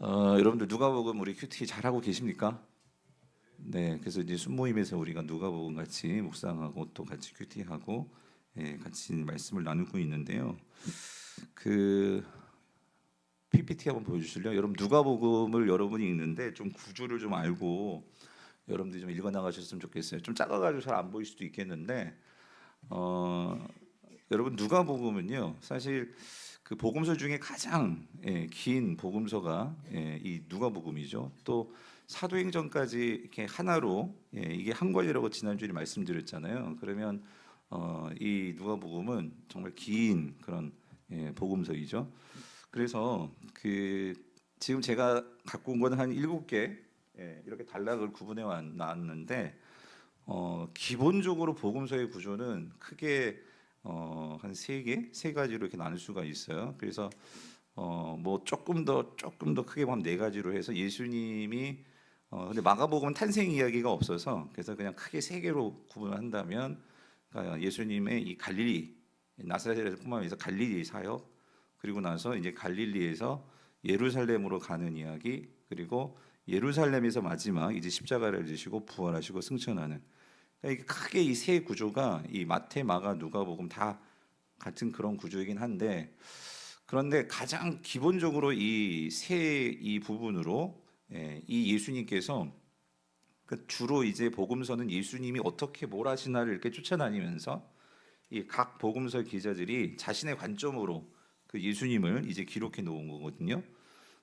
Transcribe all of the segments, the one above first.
여러분들 누가복음 우리 큐티 잘하고 계십니까? 네, 그래서 이제 순모임에서 우리가 누가복음 같이 묵상하고 또 같이 큐티하고 같이 말씀을 나누고 있는데요. 그 PPT 한번 보여주실래요? 여러분 누가복음을 여러분이 읽는데 좀 구조를 좀 알고 여러분들이 좀 읽어 나가셨으면 좋겠어요. 좀 작아가지고 잘 안 보일 수도 있겠는데 어, 여러분 누가복음은요 사실 그 복음서 중에 가장 긴 복음서가 이 누가복음이죠. 또 사도행전까지 이렇게 하나로 이게 한 권이라고 지난주에 말씀드렸잖아요. 그러면 이 누가복음은 정말 긴 그런 복음서이죠. 그래서 그 지금 제가 갖고 온 거는 한 7개 이렇게 단락을 구분해 놨는데 기본적으로 복음서의 구조는 크게 한 세 가지로 이렇게 나눌 수가 있어요. 그래서 뭐 조금 더 크게 보면 네 가지로 해서 예수님이 근데 마가복음은 탄생 이야기가 없어서 그래서 그냥 크게 세 개로 구분한다면 그러니까 예수님의 이 갈릴리 나사렛에서 포함해서 갈릴리 사역 그리고 나서 이제 갈릴리에서 예루살렘으로 가는 이야기 그리고 예루살렘에서 마지막 이제 십자가를 지시고 부활하시고 승천하는 그러니까 이게 크게 이 세 구조가 이 마태, 마가, 누가복음 다 같은 그런 구조이긴 한데 그런데 가장 기본적으로 이 부분으로 이 예수님께서 그 주로 이제 복음서는 예수님이 어떻게 뭘 하시나를 이렇게 쫓아다니면서 이 각 복음서 기자들이 자신의 관점으로 그 예수님을 이제 기록해 놓은 거거든요.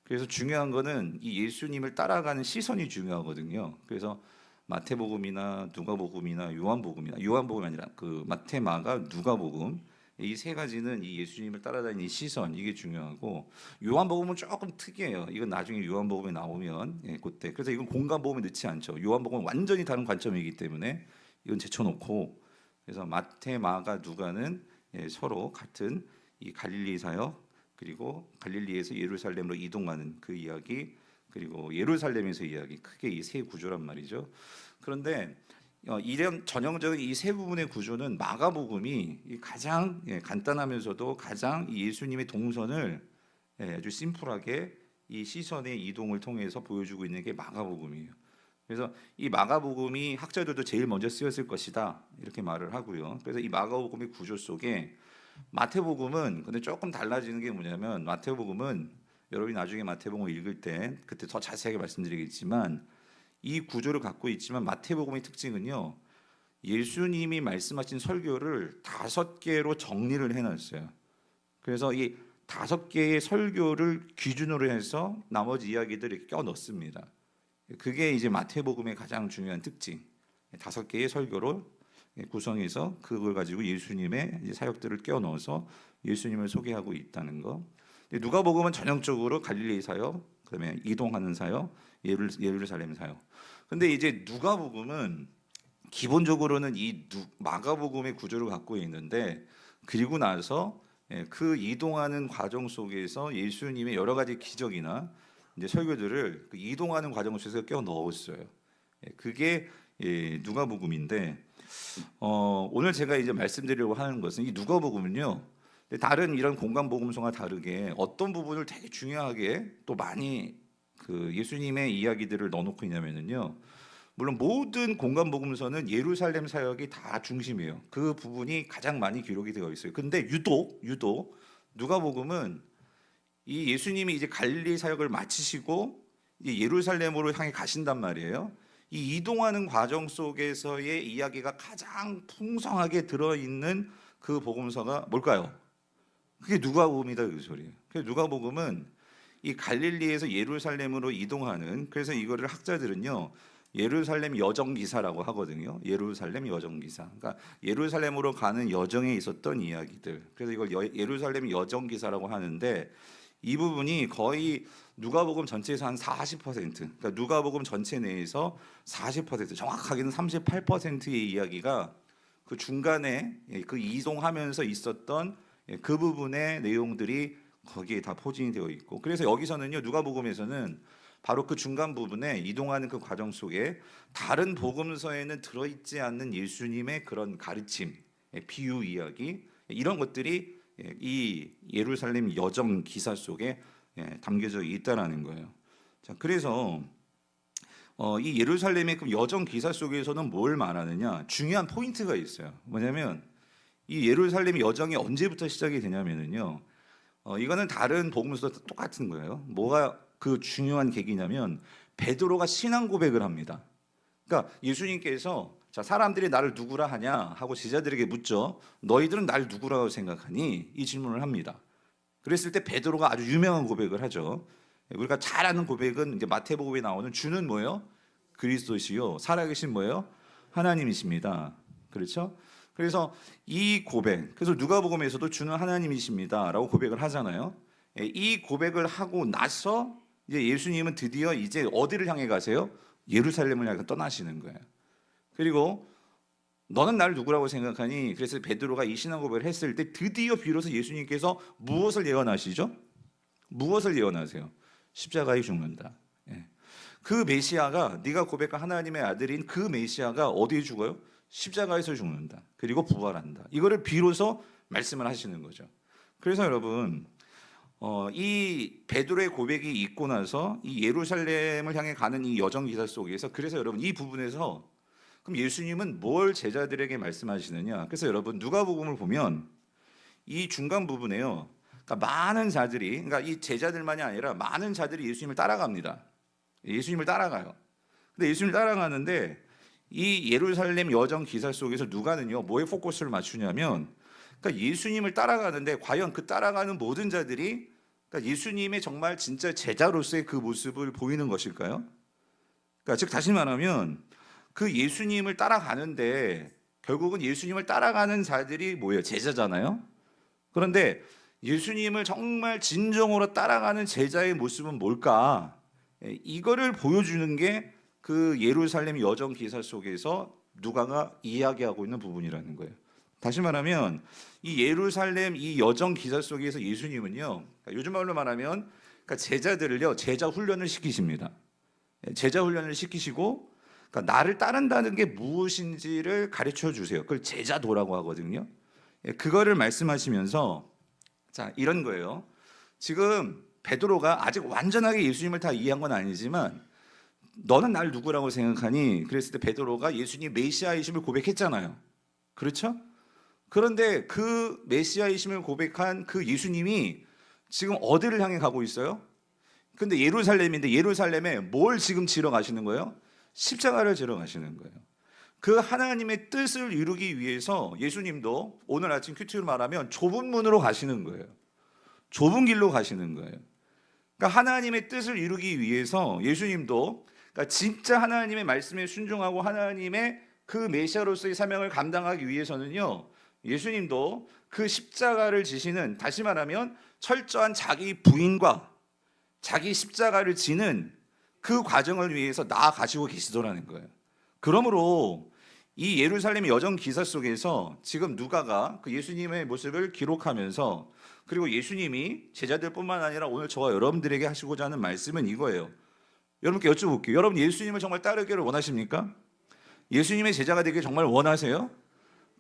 그래서 중요한 거는 이 예수님을 따라가는 시선이 중요하거든요. 그래서 마태복음이나 누가복음이나 요한복음이 아니라 그 마태, 마가, 누가복음 이 세 가지는 이 예수님을 따라다니는 시선 이게 중요하고 요한복음은 조금 특이해요. 이건 나중에 요한복음에 나오면 그때 그래서 이건 공간복음에 넣지 않죠. 요한복음은 완전히 다른 관점이기 때문에 이건 제쳐놓고 그래서 마태, 마가, 누가는 서로 같은 이 갈릴리 사역 그리고 갈릴리에서 예루살렘으로 이동하는 그 이야기 그리고 예루살렘에서 이야기 크게 이 세 구조란 말이죠. 그런데 이런 전형적인 이 세 부분의 구조는 마가복음이 가장 간단하면서도 가장 예수님의 동선을 아주 심플하게 이 시선의 이동을 통해서 보여주고 있는 게 마가복음이에요. 그래서 이 마가복음이 학자들도 제일 먼저 쓰였을 것이다 이렇게 말을 하고요. 그래서 이 마가복음의 구조 속에 마태복음은 근데 조금 달라지는 게 뭐냐면 마태복음은 여러분이 나중에 마태복음을 읽을 때 그때 더 자세하게 말씀드리겠지만 이 구조를 갖고 있지만 마태복음의 특징은요. 예수님이 말씀하신 설교를 5개로 정리를 해놨어요. 그래서 이 5개의 설교를 기준으로 해서 나머지 이야기들을 껴 넣습니다. 그게 이제 마태복음의 가장 중요한 특징. 5개의 설교로 구성해서 그걸 가지고 예수님의 사역들을 껴 넣어서 예수님을 소개하고 있다는 거. 누가복음은 전형적으로 갈릴리 사역, 그다음에 이동하는 사역, 예루살렘 사역. 근데 이제 누가복음은 기본적으로는 마가복음의 구조를 갖고 있는데 그리고 나서 그 이동하는 과정 속에서 예수님의 여러 가지 기적이나 이제 설교들을 그 이동하는 과정 속에서 껴 넣었어요. 그게 누가복음인데 오늘 제가 이제 말씀드리려고 하는 것은 이 누가복음은요. 다른 이런 공간 복음서와 다르게 어떤 부분을 되게 중요하게 또 많이 그 예수님의 이야기들을 넣어놓고 있냐면요. 물론 모든 공간 복음서는 예루살렘 사역이 다 중심이에요. 그 부분이 가장 많이 기록이 되어 있어요. 근데 유독 누가복음은 이 예수님이 이제 갈릴리 사역을 마치시고 이제 예루살렘으로 향해 가신단 말이에요. 이 이동하는 과정 속에서의 이야기가 가장 풍성하게 들어있는 그 복음서가 뭘까요? 그게 누가복음이다 그 소리예요. 그래서 누가복음은 이 갈릴리에서 예루살렘으로 이동하는 그래서 이거를 학자들은요 예루살렘 여정 기사라고 하거든요. 예루살렘 여정 기사. 그러니까 예루살렘으로 가는 여정에 있었던 이야기들. 그래서 이걸 예루살렘 여정 기사라고 하는데 이 부분이 거의 누가복음 전체에서 한 40%, 그러니까 누가복음 전체 내에서 40%, 정확하게는 38%의 이야기가 그 중간에 그 이동하면서 있었던 그 부분의 내용들이 거기에 다 포진이 되어 있고 그래서 여기서는요 누가복음에서는 바로 그 중간 부분에 이동하는 그 과정 속에 다른 복음서에는 들어있지 않는 예수님의 그런 가르침, 비유 이야기 이런 것들이 이 예루살렘 여정 기사 속에 담겨져 있다라는 거예요. 자, 그래서 이 예루살렘의 그 여정 기사 속에서는 뭘 말하느냐? 중요한 포인트가 있어요. 뭐냐면 이 예루살렘 여정이 언제부터 시작이 되냐면은요. 이거는 다른 복음서도 똑같은 거예요. 뭐가 그 중요한 계기냐면 베드로가 신앙 고백을 합니다. 그러니까 예수님께서 자, 사람들이 나를 누구라 하냐 하고 제자들에게 묻죠. 너희들은 나를 누구라고 생각하니? 이 질문을 합니다. 그랬을 때 베드로가 아주 유명한 고백을 하죠. 우리가 잘 아는 고백은 이제 마태복음에 나오는 주는 뭐예요? 그리스도시요 살아계신 뭐예요? 하나님이십니다. 그렇죠? 그래서 이 고백, 그래서 누가복음에서도 주는 하나님이십니다라고 고백을 하잖아요. 이 고백을 하고 나서 이제 예수님은 드디어 이제 어디를 향해 가세요? 예루살렘을 향해 떠나시는 거예요. 그리고 너는 나를 누구라고 생각하니? 그래서 베드로가 이 신앙 고백을 했을 때 드디어 비로소 예수님께서 무엇을 예언하시죠? 무엇을 예언하세요? 십자가에 죽는다. 그 메시아가 네가 고백한 하나님의 아들인 그 메시아가 어디에 죽어요? 십자가에서 죽는다. 그리고 부활한다. 이거를 비로소 말씀을 하시는 거죠. 그래서 여러분 이 베드로의 고백이 있고 나서 이 예루살렘을 향해 가는 이 여정 기사 속에서 그래서 여러분 이 부분에서 그럼 예수님은 뭘 제자들에게 말씀하시느냐? 그래서 여러분 누가복음을 보면 이 중간 부분에요. 그러니까 많은 자들이 그러니까 이 제자들만이 아니라 많은 자들이 예수님을 따라갑니다. 예수님을 따라가요. 근데 예수님을 따라가는데 이 예루살렘 여정 기사 속에서 누가는요 뭐에 포커스를 맞추냐면 그러니까 예수님을 따라가는데 과연 그 따라가는 모든 자들이 그러니까 예수님의 정말 진짜 제자로서의 그 모습을 보이는 것일까요? 그러니까 즉 다시 말하면 그 예수님을 따라가는데 결국은 예수님을 따라가는 자들이 뭐예요? 제자잖아요. 그런데 예수님을 정말 진정으로 따라가는 제자의 모습은 뭘까? 이거를 보여주는 게 그 예루살렘 여정 기사 속에서 누가가 이야기하고 있는 부분이라는 거예요. 다시 말하면 이 예루살렘 이 여정 기사 속에서 예수님은요, 요즘 말로 말하면 그러니까 제자들을요 제자 훈련을 시키십니다. 제자 훈련을 시키시고 그러니까 나를 따른다는 게 무엇인지를 가르쳐 주세요. 그걸 제자도라고 하거든요. 그거를 말씀하시면서 자 이런 거예요. 지금 베드로가 아직 완전하게 예수님을 다 이해한 건 아니지만 너는 날 누구라고 생각하니? 그랬을 때 베드로가 예수님 메시아이심을 고백했잖아요. 그렇죠? 그런데 그 메시아이심을 고백한 그 예수님이 지금 어디를 향해 가고 있어요? 근데 예루살렘인데 예루살렘에 뭘 지금 지러 가시는 거예요? 십자가를 지러 가시는 거예요. 그 하나님의 뜻을 이루기 위해서 예수님도 오늘 아침 큐티로 말하면 좁은 문으로 가시는 거예요. 좁은 길로 가시는 거예요. 그러니까 하나님의 뜻을 이루기 위해서 예수님도 그러니까 진짜 하나님의 말씀에 순종하고 하나님의 그 메시아로서의 사명을 감당하기 위해서는요. 예수님도 그 십자가를 지시는 다시 말하면 철저한 자기 부인과 자기 십자가를 지는 그 과정을 위해서 나아가시고 계시더라는 거예요. 그러므로 이 예루살렘 여정 기사 속에서 지금 누가가 그 예수님의 모습을 기록하면서 그리고 예수님이 제자들뿐만 아니라 오늘 저와 여러분들에게 하시고자 하는 말씀은 이거예요. 여러분께 여쭤볼게요. 여러분 예수님을 정말 따르기를 원하십니까? 예수님의 제자가 되길 정말 원하세요?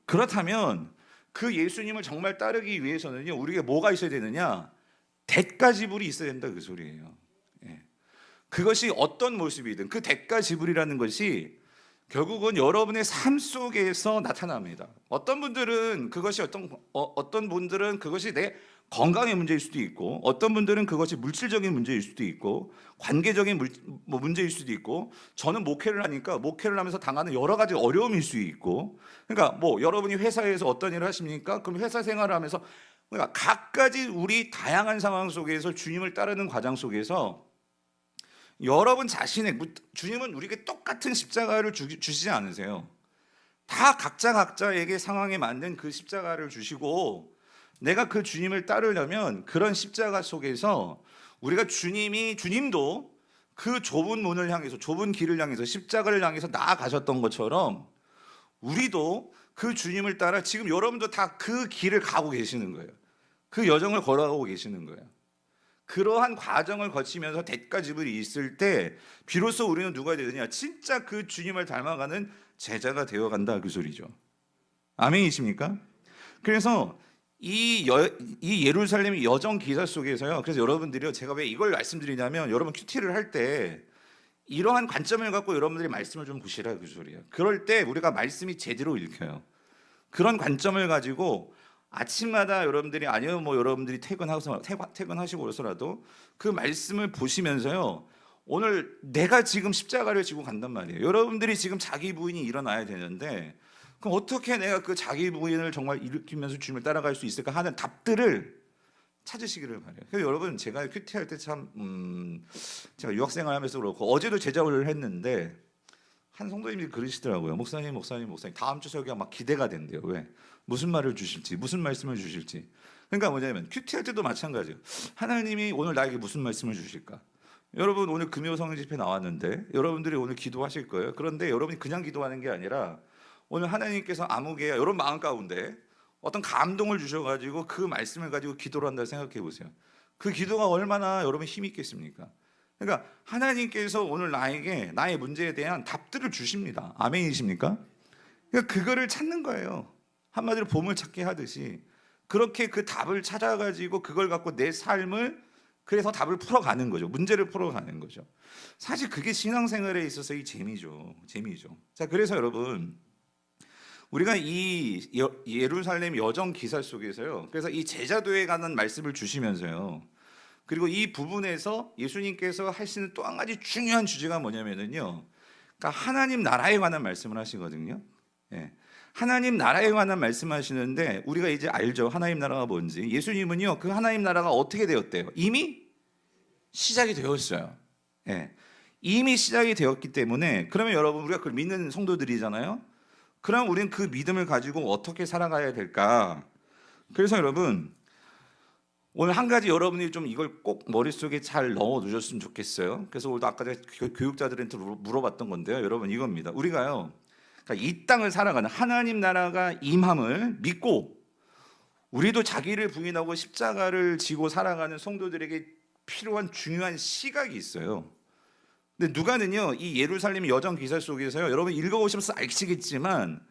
그렇다면 그 예수님을 정말 따르기 위해서는요 우리에게 뭐가 있어야 되느냐? 대가 지불이 있어야 된다 그 소리예요. 그것이 어떤 모습이든 그 대가 지불이라는 것이 결국은 여러분의 삶 속에서 나타납니다. 어떤 분들은 그것이 어떤 분들은 그것이 내 건강의 문제일 수도 있고, 어떤 분들은 그것이 물질적인 문제일 수도 있고, 관계적인 문제일 수도 있고, 저는 목회를 하니까 목회를 하면서 당하는 여러 가지 어려움일 수 있고, 그러니까 뭐 여러분이 회사에서 어떤 일을 하십니까? 그럼 회사 생활을 하면서 그러니까 각가지 우리 다양한 상황 속에서 주님을 따르는 과정 속에서 여러분 자신의 주님은 우리에게 똑같은 십자가를 주시지 않으세요. 다 각자에게 상황에 맞는 그 십자가를 주시고 내가 그 주님을 따르려면 그런 십자가 속에서 우리가 주님도 그 좁은 문을 향해서 좁은 길을 향해서 십자가를 향해서 나아가셨던 것처럼 우리도 그 주님을 따라 지금 여러분도 다 그 길을 가고 계시는 거예요. 그 여정을 걸어가고 계시는 거예요. 그러한 과정을 거치면서 대가 지불이 있을 때 비로소 우리는 누가 되느냐? 진짜 그 주님을 닮아가는 제자가 되어간다 그 소리죠. 아멘이십니까? 그래서 이 예루살렘 여정 기사 속에서요. 그래서 여러분들이요, 제가 왜 이걸 말씀드리냐면, 여러분 큐티를 할 때 이러한 관점을 갖고 여러분들이 말씀을 좀 보시라 그 소리예요. 그럴 때 우리가 말씀이 제대로 읽혀요. 그런 관점을 가지고 아침마다 여러분들이, 아니면 뭐 여러분들이 퇴근하시고 그래서라도 그 말씀을 보시면서요, 오늘 내가 지금 십자가를 지고 간단 말이에요. 여러분들이 지금 자기 부인이 일어나야 되는데, 그럼 어떻게 내가 그 자기 부인을 정말 일으키면서 주님을 따라갈 수 있을까 하는 답들을 찾으시기를 바래요. 그래서 여러분, 제가 큐티할 때 참 제가 유학생활하면서 그렇고, 어제도 제자훈련을 했는데 한 성도님이 그러시더라고요. 목사님 다음 주 설교가 막 기대가 된대요. 왜? 무슨 말을 주실지, 무슨 말씀을 주실지. 그러니까 뭐냐면 큐티할 때도 마찬가지예요. 하나님이 오늘 나에게 무슨 말씀을 주실까? 여러분, 오늘 금요 성령 집회 나왔는데 여러분들이 오늘 기도하실 거예요. 그런데 여러분이 그냥 기도하는 게 아니라 오늘 하나님께서 아무개 여러분 마음 가운데 어떤 감동을 주셔가지고 그 말씀을 가지고 기도를 한다 생각해 보세요. 그 기도가 얼마나 여러분 힘이 있겠습니까? 그러니까 하나님께서 오늘 나에게 나의 문제에 대한 답들을 주십니다. 아멘이십니까? 그러니까 그거를 찾는 거예요. 한마디로 보물찾기 하듯이 그렇게 그 답을 찾아가지고 그걸 갖고 내 삶을, 그래서 답을 풀어가는 거죠. 문제를 풀어가는 거죠. 사실 그게 신앙생활에 있어서의 재미죠. 자, 그래서 여러분, 우리가 이 예루살렘 여정 기사 속에서요, 그래서 이 제자도에 관한 말씀을 주시면서요, 그리고 이 부분에서 예수님께서 하시는 또 한 가지 중요한 주제가 뭐냐면은요, 그러니까 하나님 나라에 관한 말씀을 하시거든요. 예. 하나님 나라에 관한 말씀하시는데 우리가 이제 알죠. 하나님 나라가 뭔지. 예수님은요, 그 하나님 나라가 어떻게 되었대요? 이미 시작이 되었어요. 예. 이미 시작이 되었기 때문에, 그러면 여러분, 우리가 그걸 믿는 성도들이잖아요. 그럼 우리는 그 믿음을 가지고 어떻게 살아가야 될까? 그래서 여러분, 오늘 한 가지 여러분이 좀 이걸 꼭 머릿속에 잘 넣어 두셨으면 좋겠어요. 그래서 오늘도 아까 제가 교육자들한테 물어봤던 건데요. 여러분, 이겁니다. 우리가요, 그러니까 이 땅을 살아가는 하나님 나라가 임함을 믿고 우리도 자기를 부인하고 십자가를 지고 살아가는 성도들에게 필요한 중요한 시각이 있어요. 근데 누가는요, 이 예루살렘 여정 기사 속에서요, 여러분 읽어보시면서 아시겠지만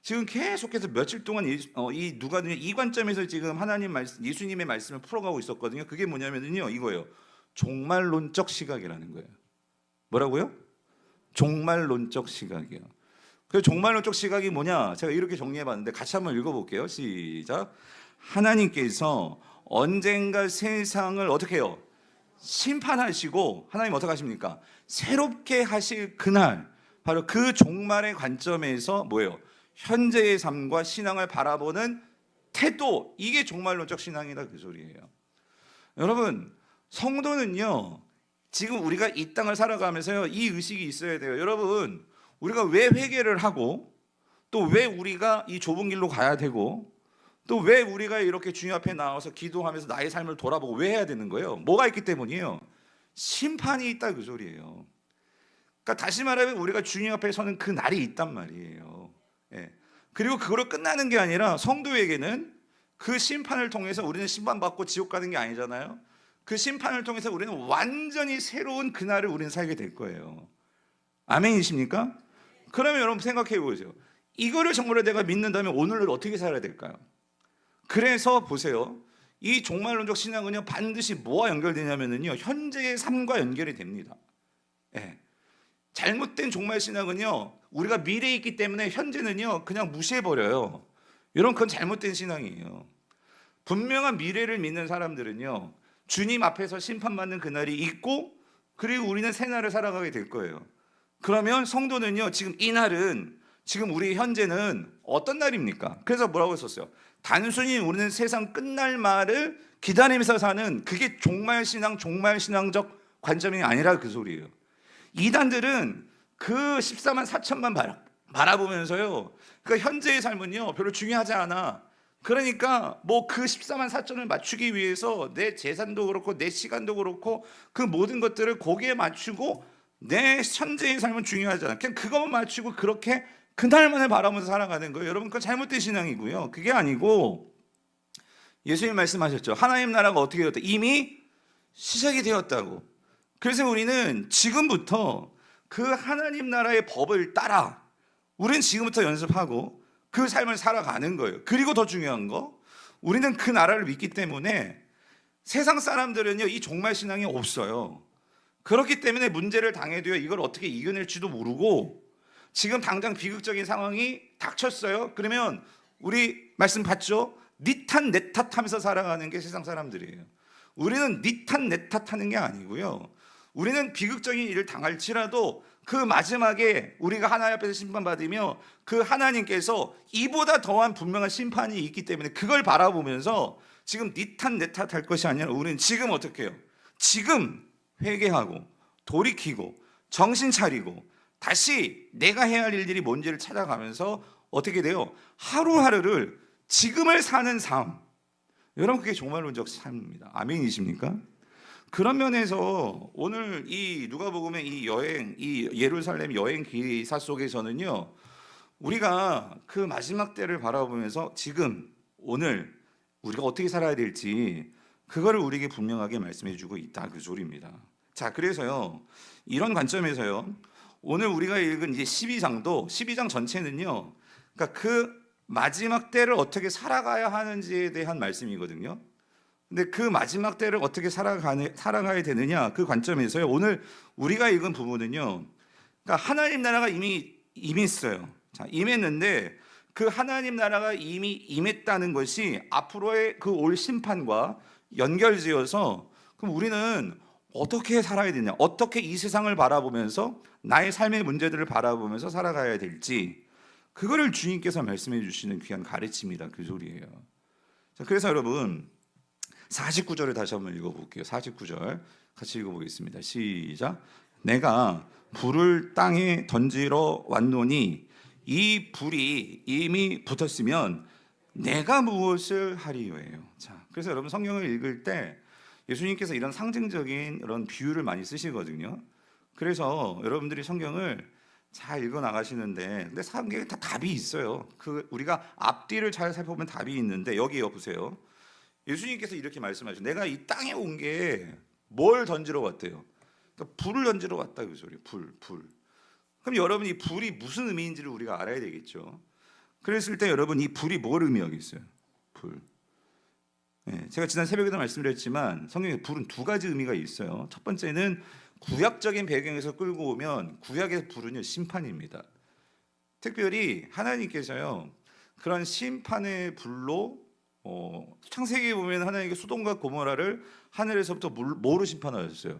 지금 계속해서 며칠 동안 이 누가는 이 관점에서 지금 하나님 말씀, 예수님의 말씀을 풀어가고 있었거든요. 그게 뭐냐면요, 이거예요. 종말론적 시각이라는 거예요. 뭐라고요? 종말론적 시각이요. 그 종말론적 시각이 뭐냐? 제가 이렇게 정리해봤는데 같이 한번 읽어볼게요. 시작. 하나님께서 언젠가 세상을 어떻게 해요? 심판하시고, 하나님 어떻게 하십니까? 새롭게 하실 그날, 바로 그 종말의 관점에서 뭐예요? 현재의 삶과 신앙을 바라보는 태도, 이게 종말론적 신앙이다 그 소리예요. 여러분, 성도는요, 지금 우리가 이 땅을 살아가면서요, 이 의식이 있어야 돼요. 여러분, 우리가 왜 회개를 하고, 또 왜 우리가 이 좁은 길로 가야 되고, 또 왜 우리가 이렇게 주님 앞에 나와서 기도하면서 나의 삶을 돌아보고 왜 해야 되는 거예요? 뭐가 있기 때문이에요? 심판이 있다 그 소리예요. 그러니까 다시 말하면 우리가 주님 앞에 서는 그 날이 있단 말이에요. 예. 그리고 그거로 끝나는 게 아니라 성도에게는 그 심판을 통해서 우리는 심판받고 지옥 가는 게 아니잖아요. 그 심판을 통해서 우리는 완전히 새로운 그날을 우리는 살게 될 거예요. 아멘이십니까? 그러면 여러분 생각해 보세요. 이거를 정말로 내가 믿는다면 오늘을 어떻게 살아야 될까요? 그래서 보세요. 이 종말론적 신앙은요, 반드시 뭐와 연결되냐면요, 현재의 삶과 연결이 됩니다. 예. 잘못된 종말 신앙은요, 우리가 미래에 있기 때문에 현재는요 그냥 무시해버려요. 이런 건 잘못된 신앙이에요. 분명한 미래를 믿는 사람들은요, 주님 앞에서 심판받는 그날이 있고, 그리고 우리는 새 날을 살아가게 될 거예요. 그러면 성도는요, 지금 이 날은, 지금 우리 현재는 어떤 날입니까? 그래서 뭐라고 했었어요? 단순히 우리는 세상 끝날 말을 기다리면서 사는, 그게 종말신앙적 관점이 아니라 그 소리예요. 이단들은 그 14만 4천만 바라보면서요, 그러니까 현재의 삶은요 별로 중요하지 않아. 그러니까 뭐 그 14만 4천을 맞추기 위해서 내 재산도 그렇고 내 시간도 그렇고 그 모든 것들을 거기에 맞추고, 내 현재의 삶은 중요하지 않아. 그냥 그것만 맞추고 그렇게 그날만을 바라보면서 살아가는 거예요. 여러분, 그건 잘못된 신앙이고요. 그게 아니고, 예수님 말씀하셨죠. 하나님 나라가 어떻게 되었다? 이미 시작이 되었다고. 그래서 우리는 지금부터 그 하나님 나라의 법을 따라 우리는 지금부터 연습하고 그 삶을 살아가는 거예요. 그리고 더 중요한 거, 우리는 그 나라를 믿기 때문에 세상 사람들은요, 이 종말 신앙이 없어요. 그렇기 때문에 문제를 당해도요, 이걸 어떻게 이겨낼지도 모르고 지금 당장 비극적인 상황이 닥쳤어요. 그러면 우리 말씀 봤죠? 니 탓 내 탓하면서 살아가는 게 세상 사람들이에요. 우리는 니 탓 내 탓하는 게 아니고요. 우리는 비극적인 일을 당할지라도 그 마지막에 우리가 하나님 앞에서 심판받으며 그 하나님께서 이보다 더한 분명한 심판이 있기 때문에 그걸 바라보면서 지금 니 탓 내 탓 할 것이 아니라 우리는 지금 어떻게 해요? 지금 회개하고 돌이키고 정신 차리고 다시 내가 해야 할 일들이 뭔지를 찾아가면서 어떻게 돼요? 하루하루를 지금을 사는 삶. 여러분, 그게 종말론적 삶입니다. 아멘이십니까? 그런 면에서 오늘 이 누가복음의 이 여행, 이 예루살렘 여행 기사 속에서는요, 우리가 그 마지막 때를 바라보면서 지금 오늘 우리가 어떻게 살아야 될지 그거를 우리에게 분명하게 말씀해 주고 있다, 그 소리입니다. 자, 그래서요, 이런 관점에서요, 오늘 우리가 읽은 이제 12장 전체는요, 그러니까 그 마지막 때를 어떻게 살아가야 하는지에 대한 말씀이거든요. 근데 그 마지막 때를 어떻게 살아가야 되느냐, 그 관점에서요, 오늘 우리가 읽은 부분은요, 그러니까 하나님 나라가 이미 임했어요. 자, 임했는데 그 하나님 나라가 이미 임했다는 것이 앞으로의 그 올 심판과 연결지어서 그럼 우리는 어떻게 살아야 되냐, 어떻게 이 세상을 바라보면서 나의 삶의 문제들을 바라보면서 살아가야 될지, 그거를 주님께서 말씀해 주시는 귀한 가르침이다, 그 소리예요. 자, 그래서 여러분 49절을 다시 한번 읽어볼게요. 49절 같이 읽어보겠습니다. 시작. 내가 불을 땅에 던지러 왔노니 이 불이 이미 붙었으면 내가 무엇을 하리요예요. 자, 그래서 여러분 성경을 읽을 때 예수님께서 이런 상징적인 이런 비유를 많이 쓰시거든요. 그래서 여러분들이 성경을 잘 읽어 나가시는데, 근데 성경에 다 답이 있어요. 그 우리가 앞뒤를 잘 살펴보면 답이 있는데, 여기요 보세요. 예수님께서 이렇게 말씀하시죠. 내가 이 땅에 온 게 뭘 던지러 왔대요? 그러니까 불을 던지러 왔다, 그 소리예요. 불. 그럼 여러분, 이 불이 무슨 의미인지를 우리가 알아야 되겠죠. 그랬을 때 여러분, 이 불이 뭘 의미하겠어요? 불. 네, 제가 지난 새벽에도 말씀드렸지만 성경에 불은 두 가지 의미가 있어요. 첫 번째는 구약적인 배경에서 끌고 오면 구약의 불은요, 심판입니다. 특별히 하나님께서요, 그런 심판의 불로 창세기에 보면 하나님께 소돔과 고모라를 하늘에서부터 뭐로 심판하셨어요?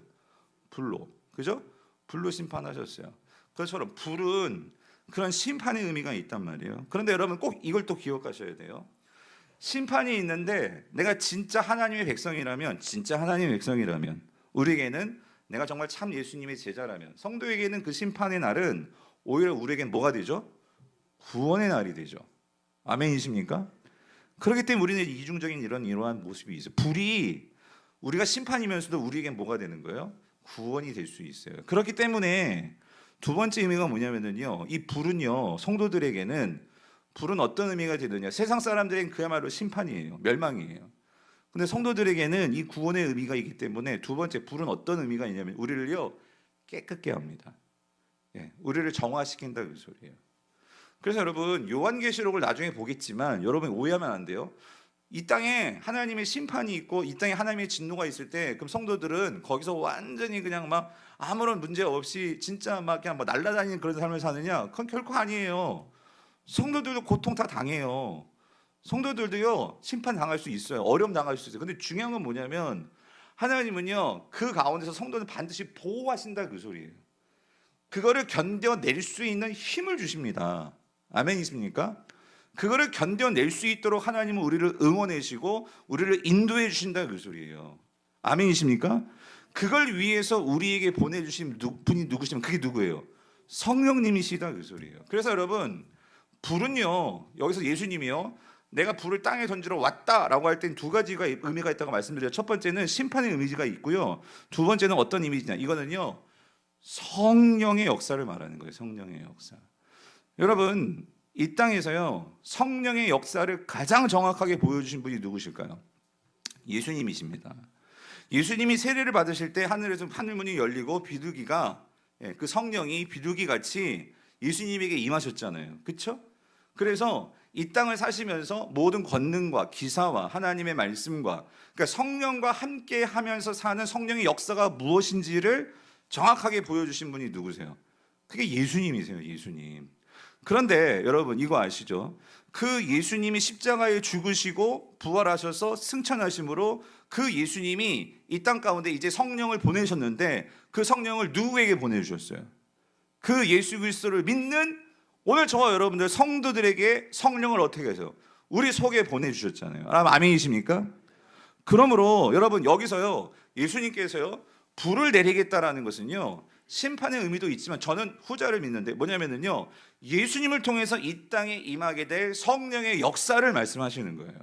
불로. 그죠? 불로 심판하셨어요. 그것처럼 불은 그런 심판의 의미가 있단 말이에요. 그런데 여러분 꼭 이걸 또 기억하셔야 돼요. 심판이 있는데 내가 진짜 하나님의 백성이라면, 우리에게는, 내가 정말 참 예수님의 제자라면, 성도에게는 그 심판의 날은 오히려 우리에게는 뭐가 되죠? 구원의 날이 되죠. 아멘이십니까? 그렇기 때문에 우리는 이중적인 이러한 모습이 있어요. 불이 우리가 심판이면서도 우리에겐 뭐가 되는 거예요? 구원이 될 수 있어요. 그렇기 때문에 두 번째 의미가 뭐냐면요, 이 불은요, 성도들에게는 불은 어떤 의미가 되느냐, 세상 사람들에게는 그야말로 심판이에요, 멸망이에요. 근데 성도들에게는 이 구원의 의미가 있기 때문에 두 번째 불은 어떤 의미가 있냐면 우리를요 깨끗게 합니다. 우리를 정화시킨다, 그 소리예요. 그래서 여러분 요한계시록을 나중에 보겠지만 여러분 오해하면 안 돼요. 이 땅에 하나님의 심판이 있고 이 땅에 하나님의 진노가 있을 때 그럼 성도들은 거기서 완전히 그냥 막 아무런 문제 없이 진짜 막 그냥 막 날아다니는 그런 삶을 사느냐? 그건 결코 아니에요. 성도들도 고통 다 당해요. 성도들도요 심판 당할 수 있어요. 어려움 당할 수 있어요. 근데 중요한 건 뭐냐면 하나님은요 그 가운데서 성도는 반드시 보호하신다, 그 소리예요. 그거를 견뎌낼 수 있는 힘을 주십니다. 아멘이십니까? 그거를 견뎌낼 수 있도록 하나님은 우리를 응원해주시고 우리를 인도해 주신다, 그 소리예요. 아멘이십니까? 그걸 위해서 우리에게 보내주신 분이 누구시면 그게 누구예요? 성령님이시다, 그 소리예요. 그래서 여러분 불은요, 여기서 예수님이요 내가 불을 땅에 던지러 왔다라고 할 땐 두 가지가 의미가 있다고 말씀드려요. 첫 번째는 심판의 의미가 있고요, 두 번째는 어떤 이미지냐, 이거는요 성령의 역사를 말하는 거예요. 성령의 역사. 여러분 이 땅에서요 성령의 역사를 가장 정확하게 보여주신 분이 누구실까요? 예수님이십니다. 예수님이 세례를 받으실 때 하늘에서 하늘문이 열리고 비둘기가, 그 성령이 비둘기 같이 예수님에게 임하셨잖아요. 그렇죠? 그래서 이 땅을 사시면서 모든 권능과 기사와 하나님의 말씀과, 그러니까 성령과 함께 하면서 사는 성령의 역사가 무엇인지를 정확하게 보여주신 분이 누구세요? 그게 예수님이세요. 예수님. 그런데 여러분 이거 아시죠? 그 예수님이 십자가에 죽으시고 부활하셔서 승천하심으로 그 예수님이 이 땅 가운데 이제 성령을 보내셨는데, 그 성령을 누구에게 보내주셨어요? 그 예수 그리스도를 믿는 오늘 저와 여러분들 성도들에게 성령을 어떻게 해서 우리 속에 보내주셨잖아요. 아멘이십니까? 그러므로 여러분 여기서요, 예수님께서요 불을 내리겠다라는 것은요 심판의 의미도 있지만 저는 후자를 믿는데, 뭐냐면은요 예수님을 통해서 이 땅에 임하게 될 성령의 역사를 말씀하시는 거예요.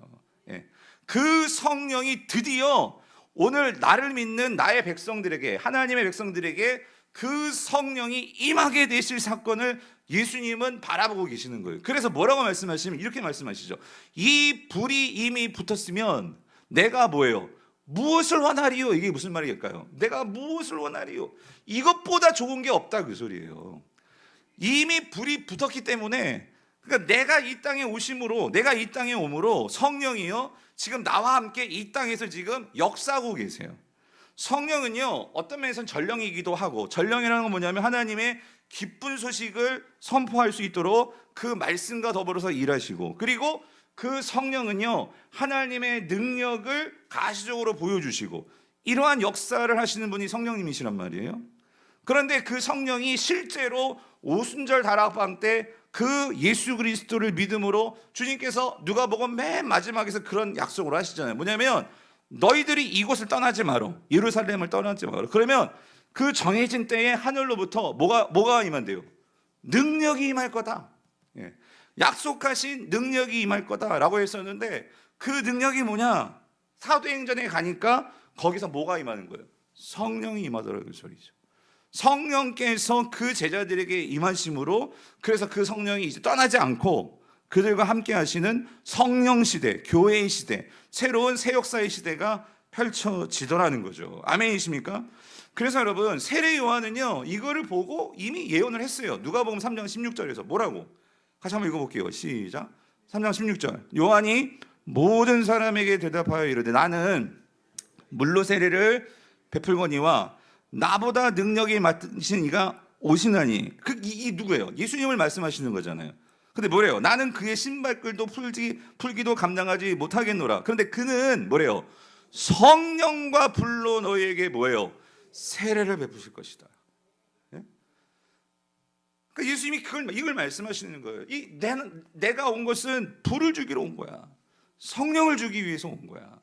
예. 그 성령이 드디어 오늘 나를 믿는 나의 백성들에게, 하나님의 백성들에게 그 성령이 임하게 되실 사건을 예수님은 바라보고 계시는 거예요. 그래서 뭐라고 말씀하시면 이렇게 말씀하시죠. 이 불이 이미 붙었으면 내가 뭐예요? 무엇을 원하리요? 이게 무슨 말일까요? 내가 무엇을 원하리요? 이것보다 좋은 게 없다 그 소리예요. 이미 불이 붙었기 때문에, 그러니까 내가 이 땅에 오심으로, 내가 이 땅에 오므로 성령이요 지금 나와 함께 이 땅에서 지금 역사하고 계세요. 성령은요 어떤 면에서는 전령이기도 하고, 전령이라는 건 뭐냐면 하나님의 기쁜 소식을 선포할 수 있도록 그 말씀과 더불어서 일하시고, 그리고 그 성령은요 하나님의 능력을 가시적으로 보여주시고, 이러한 역사를 하시는 분이 성령님이시란 말이에요. 그런데 그 성령이 실제로 오순절 다락방 때 그 예수 그리스도를 믿음으로 주님께서 누가복음 맨 마지막에서 그런 약속을 하시잖아요. 뭐냐면 너희들이 이곳을 떠나지 마라, 예루살렘을 떠나지 마라. 그러면 그 정해진 때에 하늘로부터 뭐가 임한대요? 능력이 임할 거다. 예. 약속하신 능력이 임할 거다라고 했었는데, 그 능력이 뭐냐? 사도행전에 가니까 거기서 뭐가 임하는 거예요? 성령이 임하더라고요. 그 소리죠. 성령께서 그 제자들에게 임하심으로, 그래서 그 성령이 이제 떠나지 않고 그들과 함께 하시는 성령 시대, 교회의 시대, 새로운 새 역사의 시대가 펼쳐지더라는 거죠. 아멘이십니까? 그래서 여러분 세례 요한은요 이거를 보고 이미 예언을 했어요. 누가복음 3장 16절에서 뭐라고? 같이 한번 읽어볼게요. 시작. 3장 16절. 요한이 모든 사람에게 대답하여 이르되 나는 물로 세례를 베풀거니와 나보다 능력이 맡으신 이가 오시나니. 이 누구예요? 예수님을 말씀하시는 거잖아요. 근데 뭐래요? 나는 그의 신발끈도 풀기도 감당하지 못하겠노라. 그런데 그는 뭐래요? 성령과 불로 너희에게 뭐예요? 세례를 베푸실 것이다. 예? 그러니까 예수님이 이걸 말씀하시는 거예요. 내가 온 것은 불을 주기로 온 거야. 성령을 주기 위해서 온 거야.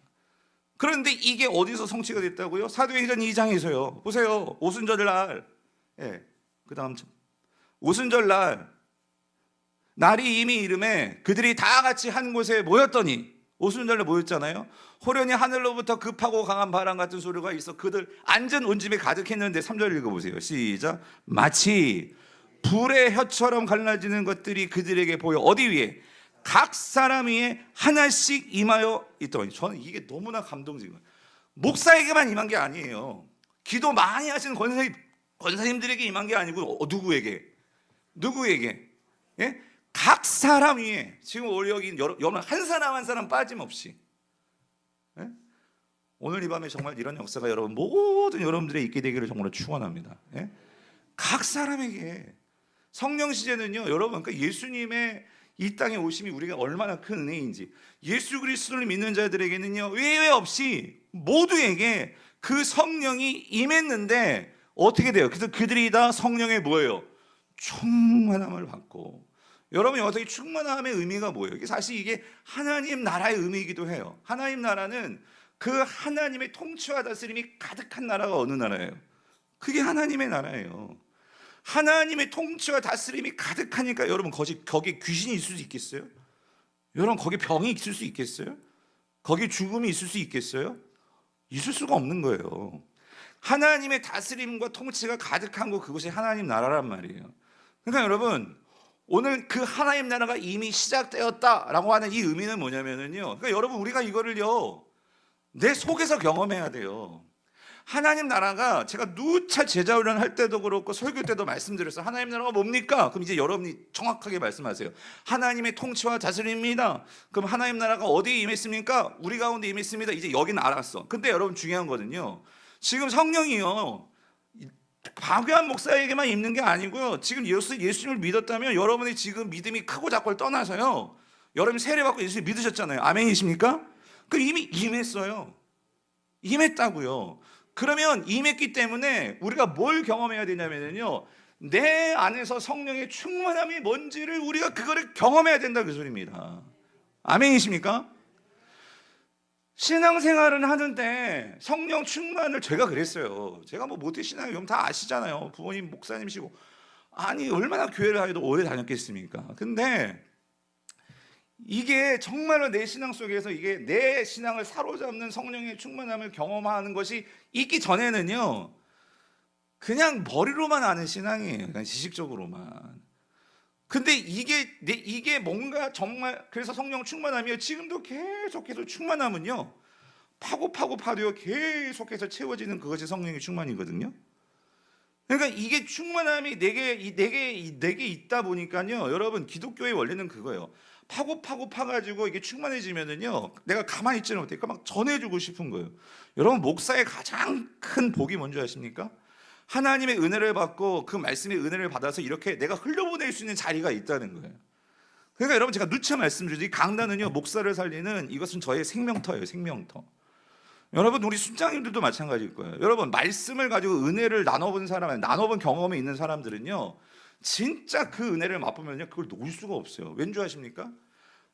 그런데 이게 어디서 성취가 됐다고요? 사도행전 2장에서요. 보세요. 오순절 날, 예, 그 다음 오순절 날이 이미 이름에 그들이 다 같이 한 곳에 모였더니, 오순절에 모였잖아요. 호련히 하늘로부터 급하고 강한 바람 같은 소리가 있어 그들 앉은 온집에 가득했는데, 3절 읽어보세요. 시작. 마치 불의 혀처럼 갈라지는 것들이 그들에게 보여 어디 위에? 각 사람 위에 하나씩 임하여 있더니. 저는 이게 너무나 감동적인 거예요. 목사에게만 임한 게 아니에요. 기도 많이 하시는 권사님들에게 임한 게 아니고 누구에게? 예? 각 사람 위에. 지금 우리 여기 여러분 한 사람 빠짐없이, 예? 오늘 이 밤에 정말 이런 역사가 여러분 모든 여러분들의 있게 되기를 정말 축원합니다. 예? 각 사람에게. 성령 시제는요 여러분, 그러니까 예수님의 이 땅에 오심이 우리가 얼마나 큰 은혜인지, 예수 그리스도를 믿는 자들에게는요 외회 없이 모두에게 그 성령이 임했는데 어떻게 돼요? 그래서 그들이 다 성령의 뭐예요? 충만함을 받고. 여러분이 어떻게 충만함의 의미가 뭐예요? 사실 이게 하나님 나라의 의미이기도 해요. 하나님 나라는 그 하나님의 통치와 다스림이 가득한 나라가 어느 나라예요? 그게 하나님의 나라예요. 하나님의 통치와 다스림이 가득하니까 여러분 거기 귀신이 있을 수 있겠어요? 여러분 거기 병이 있을 수 있겠어요? 거기 죽음이 있을 수 있겠어요? 있을 수가 없는 거예요. 하나님의 다스림과 통치가 가득한 곳, 그것이 하나님 나라란 말이에요. 그러니까 여러분 오늘 그 하나님 나라가 이미 시작되었다라고 하는 이 의미는 뭐냐면요, 그러니까 여러분 우리가 이거를요 내 속에서 경험해야 돼요. 하나님 나라가 제가 누차 제자훈련 할 때도 그렇고 설교 때도 말씀드렸어요. 하나님 나라가 뭡니까? 그럼 이제 여러분이 정확하게 말씀하세요. 하나님의 통치와 다스림입니다. 그럼 하나님 나라가 어디에 임했습니까? 우리 가운데 임했습니다. 이제 여기는 알았어. 근데 여러분 중요한 거는요, 지금 성령이요 박유한 목사에게만 있는 게 아니고요, 지금 예수님을 믿었다면 여러분이 지금 믿음이 크고 작고를 떠나서요, 여러분 세례받고 예수님 믿으셨잖아요. 아멘이십니까? 그럼 이미 임했어요. 임했다고요. 그러면 임했기 때문에 우리가 뭘 경험해야 되냐면요, 내 안에서 성령의 충만함이 뭔지를 우리가 그거를 경험해야 된다, 그 소리입니다. 아멘이십니까? 신앙생활은 하는데 성령 충만을, 제가 그랬어요. 제가 뭐 모태 신앙 여러분 다 아시잖아요. 부모님 목사님이시고, 아니 얼마나 교회를 하기도 오래 다녔겠습니까? 근데 이게 정말로 내 신앙 속에서 이게 내 신앙을 사로잡는 성령의 충만함을 경험하는 것이 있기 전에는요, 그냥 머리로만 아는 신앙이에요. 그냥 지식적으로만. 근데 이게 뭔가 정말, 그래서 성령 충만함이요, 지금도 계속해서 충만함은요, 파고요 계속해서 채워지는 그것이 성령의 충만이거든요. 그러니까 이게 충만함이 내게 있다 보니까요, 여러분 기독교의 원리는 그거예요. 파가지고 이게 충만해지면은요, 내가 가만히 있지는 못해. 그러니까 막 전해주고 싶은 거예요. 여러분 목사의 가장 큰 복이 뭔지 아십니까? 하나님의 은혜를 받고 그 말씀의 은혜를 받아서 이렇게 내가 흘려보낼 수 있는 자리가 있다는 거예요. 그러니까 여러분 제가 누차 말씀드리죠. 이 강단은요, 목사를 살리는, 이것은 저의 생명터예요. 생명터. 여러분 우리 순장님들도 마찬가지일 거예요. 여러분 말씀을 가지고 은혜를 나눠본 사람, 나눠본 경험이 있는 사람들은요, 진짜 그 은혜를 맛보면요, 그걸 놓을 수가 없어요. 왠 줄 아십니까?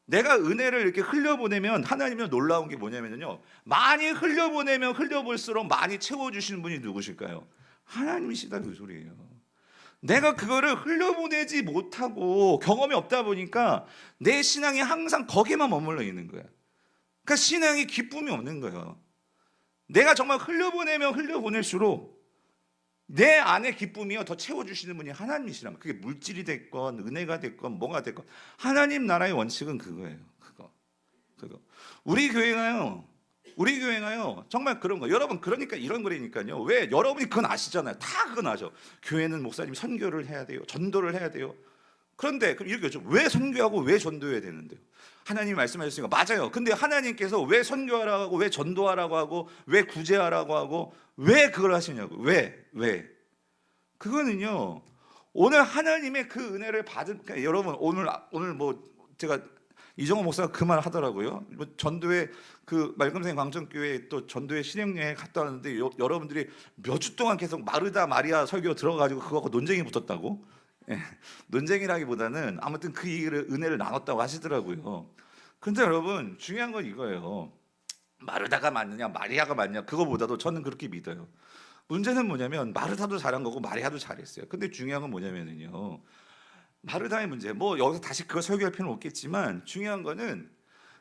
내가 은혜를 이렇게 흘려보내면 하나님은 놀라운 게 뭐냐면요, 많이 흘려보내면 흘려볼수록 많이 채워주시는 분이 누구실까요? 하나님이시다, 그 소리예요. 내가 그거를 흘려보내지 못하고 경험이 없다 보니까 내 신앙이 항상 거기에만 머물러 있는 거야. 그러니까 신앙이 기쁨이 없는 거예요. 내가 정말 흘려보내면 흘려보낼수록 내 안에 기쁨이요 더 채워주시는 분이 하나님이시라면, 그게 물질이 됐건 은혜가 됐건 뭐가 됐건, 하나님 나라의 원칙은 그거예요. 그거. 우리 교회가요 정말 그런 거. 여러분 그러니까 이런 거라니까요. 왜? 여러분이 그건 아시잖아요. 다 그건 아죠. 교회는 목사님 선교를 해야 돼요, 전도를 해야 돼요. 그런데 그럼 이렇게 여쭤, 왜 선교하고 왜 전도해야 되는데요? 하나님이 말씀하셨으니까 맞아요. 근데 하나님께서 왜 선교하라고 하고, 왜 전도하라고 하고, 왜 구제하라고 하고, 왜 그걸 하시냐고. 왜? 그거는요, 오늘 하나님의 그 은혜를 받은, 그러니까 여러분 오늘 뭐 제가 이정호 목사가 그 말 하더라고요. 뭐 전도회, 그 말금생 광천교회 또 전도회 실행여행 갔다 왔는데 여러분들이 몇 주 동안 계속 마르다 마리아 설교 들어가지고 그거하고 논쟁이 붙었다고. 예, 논쟁이라기보다는 아무튼 그 은혜를 나눴다고 하시더라고요. 근데 여러분 중요한 건 이거예요. 마르다가 맞느냐 마리아가 맞냐, 그거보다도 저는 그렇게 믿어요. 문제는 뭐냐면 마르다도 잘한 거고 마리아도 잘했어요. 근데 중요한 건 뭐냐면요, 마르다의 문제, 뭐 여기서 다시 그거 설교할 필요는 없겠지만, 중요한 거는,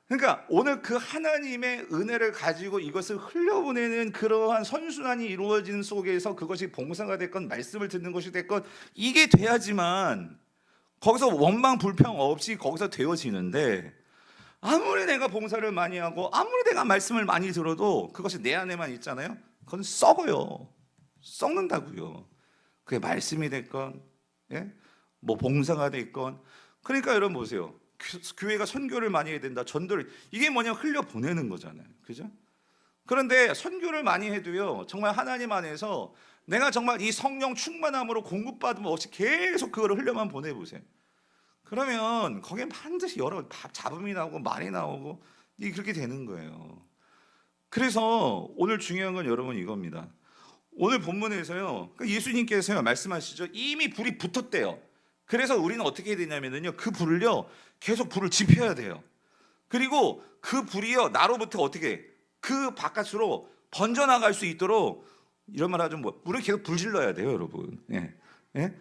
그러니까 오늘 그 하나님의 은혜를 가지고 이것을 흘려보내는 그러한 선순환이 이루어지는 속에서 그것이 봉사가 됐건 말씀을 듣는 것이 됐건 이게 돼야지만 거기서 원망 불평 없이 거기서 되어지는데, 아무리 내가 봉사를 많이 하고 아무리 내가 말씀을 많이 들어도 그것이 내 안에만 있잖아요. 그건 썩어요. 썩는다고요. 그게 말씀이 됐건, 예? 뭐 봉사가 됐건. 그러니까 여러분 보세요. 교회가 선교를 많이 해야 된다, 전도를, 이게 뭐냐, 흘려 보내는 거잖아요. 그죠? 그런데 선교를 많이 해도요, 정말 하나님 안에서 내가 정말 이 성령 충만함으로 공급받으면 없이 계속 그거를 흘려만 보내보세요. 그러면 거기에 반드시 여러 잡음이 나오고 말이 나오고 이게 그렇게 되는 거예요. 그래서 오늘 중요한 건 여러분 이겁니다. 오늘 본문에서요, 예수님께서요 말씀하시죠. 이미 불이 붙었대요. 그래서 우리는 어떻게 해야 되냐면요, 그 불을요 계속 불을 지펴야 돼요. 그리고 그 불이요 나로부터 어떻게 그 바깥으로 번져나갈 수 있도록, 이런 말 하죠, 뭐 우리 계속 불질러야 돼요, 여러분. 예, 예?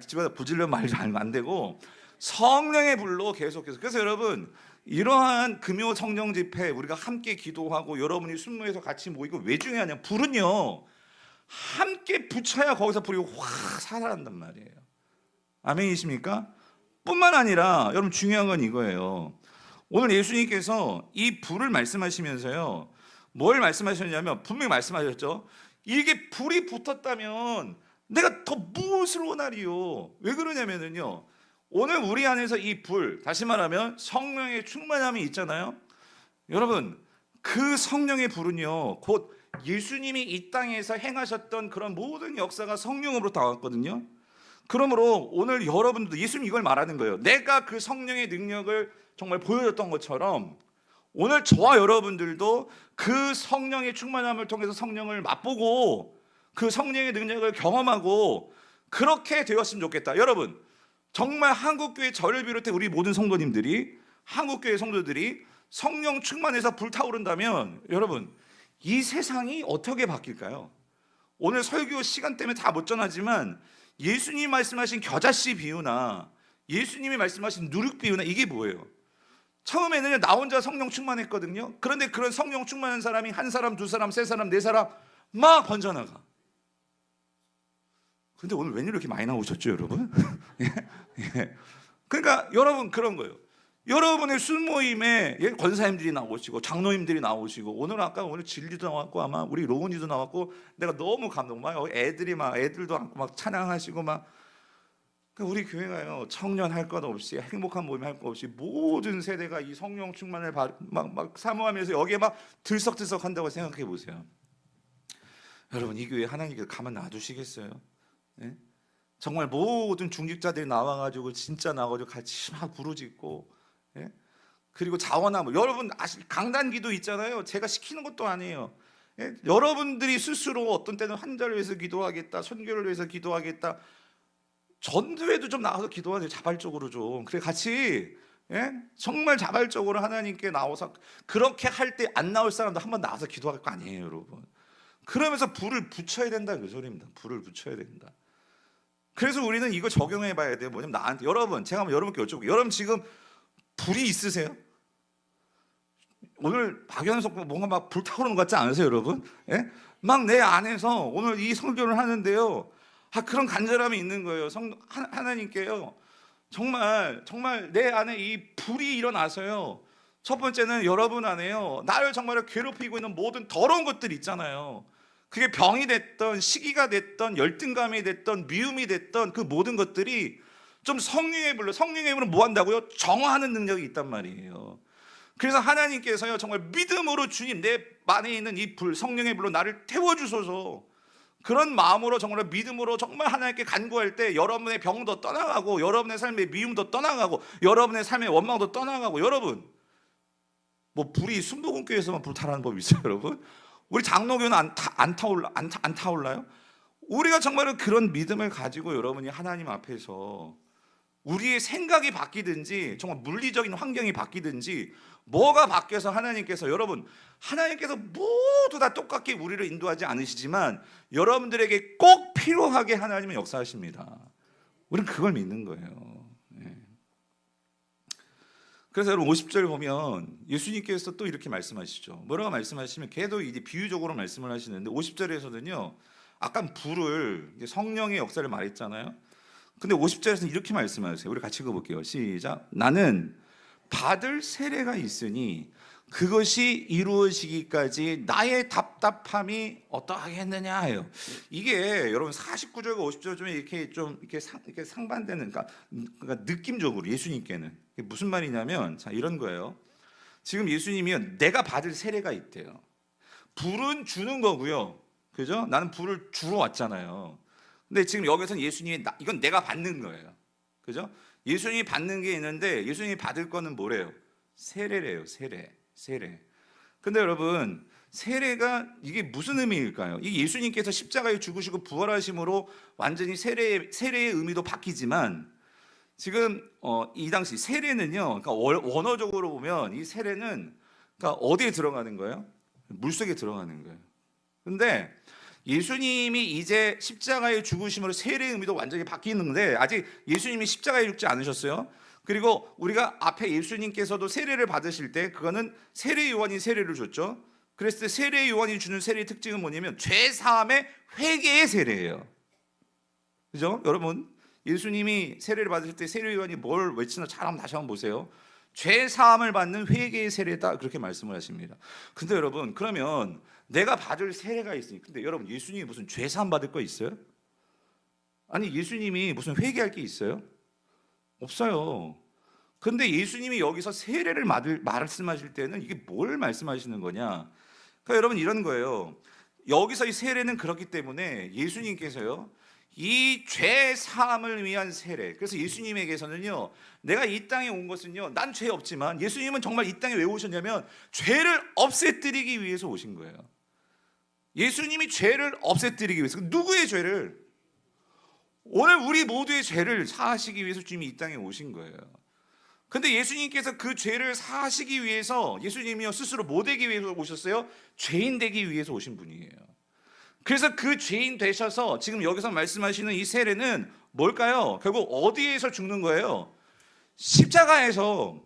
집에서 불질러 말이 안 되고 성령의 불로 계속해서. 그래서 여러분 이러한 금요 성령 집회 우리가 함께 기도하고 여러분이 순무에서 같이 모이고 왜 중요하냐, 불은요 함께 붙여야 거기서 불이 확 살아난단 말이에요. 아멘이십니까? 뿐만 아니라 여러분 중요한 건 이거예요. 오늘 예수님께서 이 불을 말씀하시면서요, 뭘 말씀하셨냐면 분명히 말씀하셨죠. 이게 불이 붙었다면 내가 더 무엇을 원하리요. 왜 그러냐면요, 오늘 우리 안에서 이 불, 다시 말하면 성령의 충만함이 있잖아요. 여러분, 그 성령의 불은요, 곧 예수님이 이 땅에서 행하셨던 그런 모든 역사가 성령으로 나왔거든요. 그러므로 오늘 여러분들도 예수님 이걸 말하는 거예요. 내가 그 성령의 능력을 정말 보여줬던 것처럼 오늘 저와 여러분들도 그 성령의 충만함을 통해서 성령을 맛보고 그 성령의 능력을 경험하고 그렇게 되었으면 좋겠다. 여러분, 정말 한국교회 저를 비롯해 우리 모든 성도님들이, 한국교회 성도들이 성령 충만해서 불타오른다면 여러분, 이 세상이 어떻게 바뀔까요? 오늘 설교 시간 때문에 다 못 전하지만 예수님이 말씀하신 겨자씨 비유나 예수님이 말씀하신 누룩 비유나 이게 뭐예요? 처음에는 나 혼자 성령 충만했거든요. 그런데 그런 성령 충만한 사람이 한 사람, 두 사람, 세 사람, 네 사람 막 번져나가. 근데 오늘 웬일 이렇게 많이 나오셨죠, 여러분? 예. 그러니까 여러분 그런 거예요. 여러분의 순모임에 권사님들이 나오시고 장로님들이 나오시고 오늘 진리도 나왔고 아마 우리 로운이도 나왔고 내가 너무 감동. 막 애들도 앉고 막 찬양하시고 막. 그러니까 우리 교회가요, 청년 할 것 없이 행복한 모임 할 것 없이 모든 세대가 이 성령 충만을 막 사모하면서 여기에 막 들썩들썩 한다고 생각해 보세요. 여러분, 이 교회 하나님께서 가만 놔두시겠어요? 예? 정말 모든 중직자들이 나와가지고 진짜 나와가지고 같이 막 부르짖고, 예? 그리고 자원하고, 여러분 강단기도 있잖아요. 제가 시키는 것도 아니에요. 예? 여러분들이 스스로 어떤 때는 환자를 위해서 기도하겠다, 선교를 위해서 기도하겠다, 전도회도 좀 나와서 기도하세요. 자발적으로 좀. 그래 같이, 예? 정말 자발적으로 하나님께 나와서, 그렇게 할 때 안 나올 사람도 한번 나와서 기도할 거 아니에요, 여러분. 그러면서 불을 붙여야 된다 그 소리입니다. 불을 붙여야 된다. 그래서 우리는 이거 적용해 봐야 돼요. 뭐냐면 나한테, 여러분, 제가 한번 여러분께 여쭤볼게요. 여러분 지금 불이 있으세요? 오늘 박연석 뭔가 막 불타오르는 것 같지 않으세요, 여러분? 예? 막 내 안에서 오늘 이 설교를 하는데요, 그런 간절함이 있는 거예요. 하나님께요, 정말 내 안에 이 불이 일어나서요. 첫 번째는 여러분 안에요, 나를 정말 괴롭히고 있는 모든 더러운 것들 있잖아요. 그게 병이 됐던, 시기가 됐던, 열등감이 됐던, 미움이 됐던 그 모든 것들이 좀 성령의 불은 뭐 한다고요? 정화하는 능력이 있단 말이에요. 그래서 하나님께서요, 정말 믿음으로 주님, 내 안에 있는 이 불, 성령의 불로 나를 태워주소서, 그런 마음으로 정말 믿음으로 정말 하나님께 간구할 때 여러분의 병도 떠나가고, 여러분의 삶의 미움도 떠나가고, 여러분의 삶의 원망도 떠나가고. 여러분, 뭐 불이 순복음교회에서만 불타라는 법이 있어요, 여러분? 우리 장로교는 안 타올라요? 우리가 정말 그런 믿음을 가지고 여러분이 하나님 앞에서 우리의 생각이 바뀌든지 정말 물리적인 환경이 바뀌든지 뭐가 바뀌어서 하나님께서 모두 다 똑같게 우리를 인도하지 않으시지만 여러분들에게 꼭 필요하게 하나님은 역사하십니다. 우리는 그걸 믿는 거예요. 그래서 여러분 50절 보면 예수님께서 또 이렇게 말씀하시죠. 뭐라고 말씀하시면 걔도 이제 비유적으로 말씀을 하시는데 50절에서는요, 아까 불을, 성령의 역사를 말했잖아요. 근데 50절에서는 이렇게 말씀하세요. 우리 같이 읽어볼게요. 시작. 나는 받을 세례가 있으니 그것이 이루어지기까지 나의 답답함이 어떠하겠느냐 해요. 이게 여러분 49절과 50절 중에 이렇게 상반되는, 그러니까 느낌적으로 예수님께는 무슨 말이냐면, 자, 이런 거예요. 지금 예수님이 내가 받을 세례가 있대요. 불은 주는 거고요, 그죠? 나는 불을 주러 왔잖아요. 근데 지금 여기서는 예수님이 이건 내가 받는 거예요, 그죠? 예수님이 받는 게 있는데 예수님이 받을 거는 뭐래요? 세례래요. 세례. 근데 여러분, 세례가 이게 무슨 의미일까요? 이게 예수님께서 십자가에 죽으시고 부활하심으로 완전히 세례의 의미도 바뀌지만, 지금 이 당시 세례는요, 그러니까 원어적으로 보면 이 세례는, 그러니까 어디에 들어가는 거예요? 물속에 들어가는 거예요. 근데 예수님이 이제 십자가에 죽으심으로 세례의 의미도 완전히 바뀌는데 아직 예수님이 십자가에 죽지 않으셨어요. 그리고 우리가 앞에 예수님께서도 세례를 받으실 때 그거는 세례 요한이 세례를 줬죠. 그랬을 때 세례 요한이 주는 세례의 특징은 뭐냐면 죄 사함의 회개의 세례예요. 그죠? 여러분, 예수님이 세례를 받으실 때 세례 요한이 뭘 외치나 잘 한번 다시 한번 보세요. 죄 사함을 받는 회개의 세례다 그렇게 말씀을 하십니다. 근데 여러분 그러면 내가 받을 세례가 있으니 근데 여러분 예수님이 무슨 죄 사함 받을 거 있어요? 아니 예수님이 무슨 회개할 게 있어요? 없어요. 근데 예수님이 여기서 세례를 말씀하실 때는 이게 뭘 말씀하시는 거냐? 그러니까 여러분 이런 거예요. 여기서 이 세례는 그렇기 때문에 예수님께서요 이 죄 사함을 위한 세례. 그래서 예수님에게서는요 내가 이 땅에 온 것은요 난 죄 없지만 예수님은 정말 이 땅에 왜 오셨냐면 죄를 없애뜨리기 위해서 오신 거예요. 예수님이 죄를 없애뜨리기 위해서. 누구의 죄를? 오늘 우리 모두의 죄를 사하시기 위해서 주님이 이 땅에 오신 거예요. 근데 예수님께서 그 죄를 사하시기 위해서 예수님이요 스스로 뭐 되기 위해서 오셨어요? 죄인 되기 위해서 오신 분이에요. 그래서 그 죄인 되셔서 지금 여기서 말씀하시는 이 세례는 뭘까요? 결국 어디에서 죽는 거예요? 십자가에서.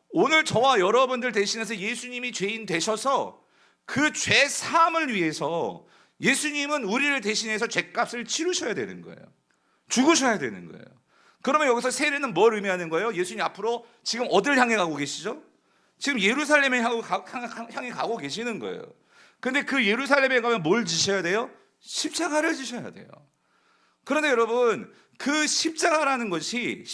오늘 저와 여러분들 대신해서 예수님이 죄인 되셔서 그 죄 사함을 위해서 예수님은 우리를 대신해서 죄값을 치르셔야 되는 거예요. 죽으셔야 되는 거예요. 그러면 여기서 세례는 뭘 의미하는 거예요? 예수님 앞으로 지금 어딜 향해 가고 계시죠? 지금 예루살렘에 향해 가고 계시는 거예요. 근데 그 예루살렘에 가면 뭘 지셔야 돼요? 십자가를 지셔야 돼요. 그런데 여러분 그 십자가라는 것이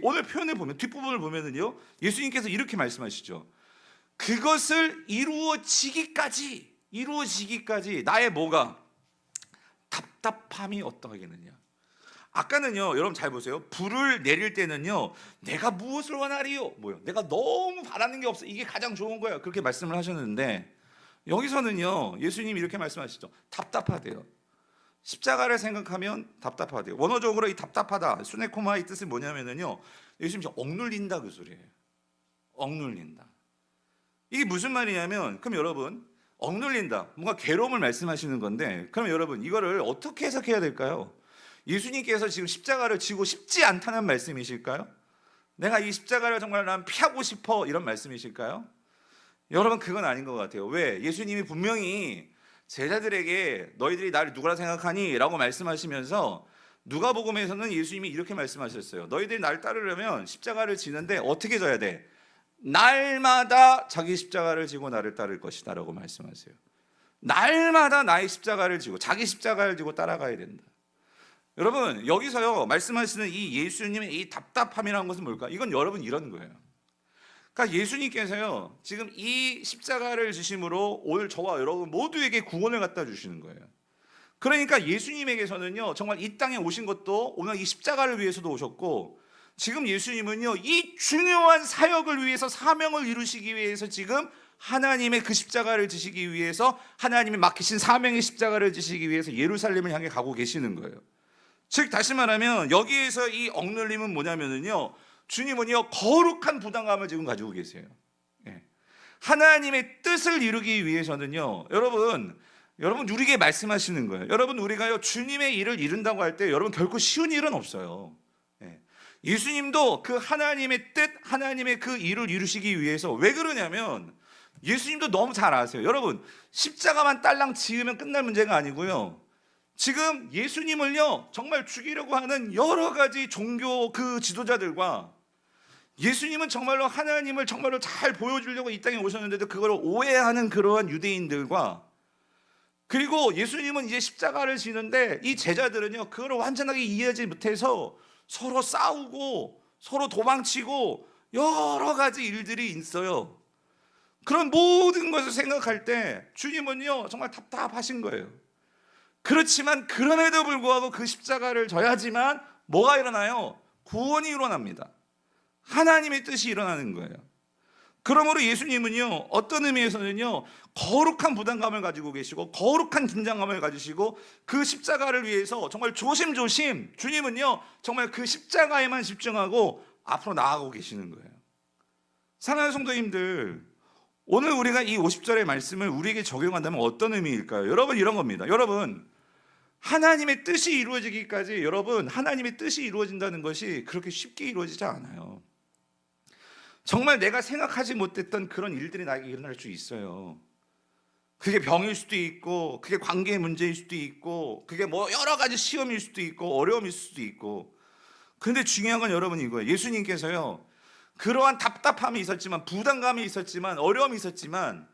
오늘 표현을 보면 뒷부분을 보면은요 예수님께서 이렇게 말씀하시죠. 그것을 이루어지기까지 나의 뭐가 답답함이 어떠하겠느냐. 아까는요 여러분 잘 보세요. 불을 내릴 때는요 내가 무엇을 원하리요? 뭐요? 내가 너무 바라는 게 없어. 이게 가장 좋은 거야. 그렇게 말씀을 하셨는데 여기서는요 예수님이 이렇게 말씀하시죠. 답답하대요. 십자가를 생각하면 답답하대요. 원어적으로 이 답답하다 수네코마의 뜻이 뭐냐면요 예수님이 억눌린다 그 소리예요. 억눌린다. 이게 무슨 말이냐면 그럼 여러분 억눌린다 뭔가 괴로움을 말씀하시는 건데 그럼 여러분 이거를 어떻게 해석해야 될까요? 예수님께서 지금 십자가를 지고 싶지 않다는 말씀이실까요? 내가 이 십자가를 정말 난 피하고 싶어 이런 말씀이실까요? 여러분 그건 아닌 것 같아요. 왜? 예수님이 분명히 제자들에게 너희들이 나를 누구라 생각하니? 라고 말씀하시면서 누가복음에서는 예수님이 이렇게 말씀하셨어요. 너희들이 나를 따르려면 십자가를 지는데 어떻게 져야 돼? 날마다 자기 십자가를 지고 나를 따를 것이다 라고 말씀하세요. 날마다 나의 십자가를 지고 자기 십자가를 지고 따라가야 된다. 여러분 여기서요 말씀하시는 이 예수님의 이 답답함이라는 것은 뭘까? 이건 여러분 이런 거예요. 그러니까 예수님께서요 지금 이 십자가를 지심으로 오늘 저와 여러분 모두에게 구원을 갖다 주시는 거예요. 그러니까 예수님에게서는요 정말 이 땅에 오신 것도 오늘 이 십자가를 위해서도 오셨고 지금 예수님은요 이 중요한 사역을 위해서 사명을 이루시기 위해서 지금 하나님의 그 십자가를 지시기 위해서 하나님이 맡기신 사명의 십자가를 지시기 위해서 예루살렘을 향해 가고 계시는 거예요. 즉 다시 말하면 여기에서 이 억눌림은 뭐냐면요 주님은요 거룩한 부담감을 지금 가지고 계세요. 하나님의 뜻을 이루기 위해서는요 여러분 우리에게 말씀하시는 거예요. 여러분 우리가요 주님의 일을 이룬다고 할 때 여러분 결코 쉬운 일은 없어요. 예수님도 그 하나님의 뜻 하나님의 그 일을 이루시기 위해서 왜 그러냐면 예수님도 너무 잘 아세요. 여러분 십자가만 딸랑 지으면 끝날 문제가 아니고요 지금 예수님을요 정말 죽이려고 하는 여러 가지 종교 그 지도자들과 예수님은 정말로 하나님을 정말로 잘 보여주려고 이 땅에 오셨는데도 그걸 오해하는 그러한 유대인들과 그리고 예수님은 이제 십자가를 지는데 이 제자들은요 그걸 완전하게 이해하지 못해서 서로 싸우고 서로 도망치고 여러 가지 일들이 있어요. 그런 모든 것을 생각할 때 주님은요 정말 답답하신 거예요. 그렇지만 그럼에도 불구하고 그 십자가를 져야지만 뭐가 일어나요? 구원이 일어납니다. 하나님의 뜻이 일어나는 거예요. 그러므로 예수님은요 어떤 의미에서는요 거룩한 부담감을 가지고 계시고 거룩한 긴장감을 가지시고 그 십자가를 위해서 정말 조심조심 주님은요 정말 그 십자가에만 집중하고 앞으로 나아가고 계시는 거예요. 사랑하는 성도님들 오늘 우리가 이 50절의 말씀을 우리에게 적용한다면 어떤 의미일까요? 여러분 이런 겁니다. 여러분 하나님의 뜻이 이루어지기까지 여러분 하나님의 뜻이 이루어진다는 것이 그렇게 쉽게 이루어지지 않아요. 정말 내가 생각하지 못했던 그런 일들이 나에게 일어날 수 있어요. 그게 병일 수도 있고 그게 관계의 문제일 수도 있고 그게 뭐 여러 가지 시험일 수도 있고 어려움일 수도 있고 근데 중요한 건 여러분 이거예요. 예수님께서요 그러한 답답함이 있었지만, 부담감이 있었지만, 어려움이 있었지만,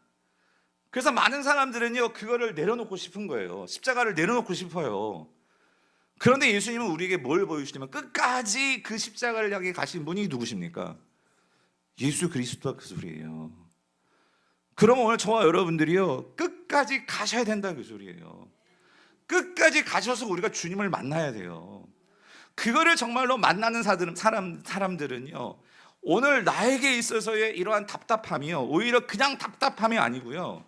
그래서 많은 사람들은요 그거를 내려놓고 싶은 거예요. 십자가를 내려놓고 싶어요. 그런데 예수님은 우리에게 뭘 보여주시냐면 끝까지 그 십자가를 향해 가신 분이 누구십니까? 예수 그리스도가 그 소리예요. 그러면 오늘 저와 여러분들이요 끝까지 가셔야 된다 그 소리예요. 끝까지 가셔서 우리가 주님을 만나야 돼요. 그거를 정말로 만나는 사람들은요 오늘 나에게 있어서의 이러한 답답함이요 오히려 그냥 답답함이 아니고요,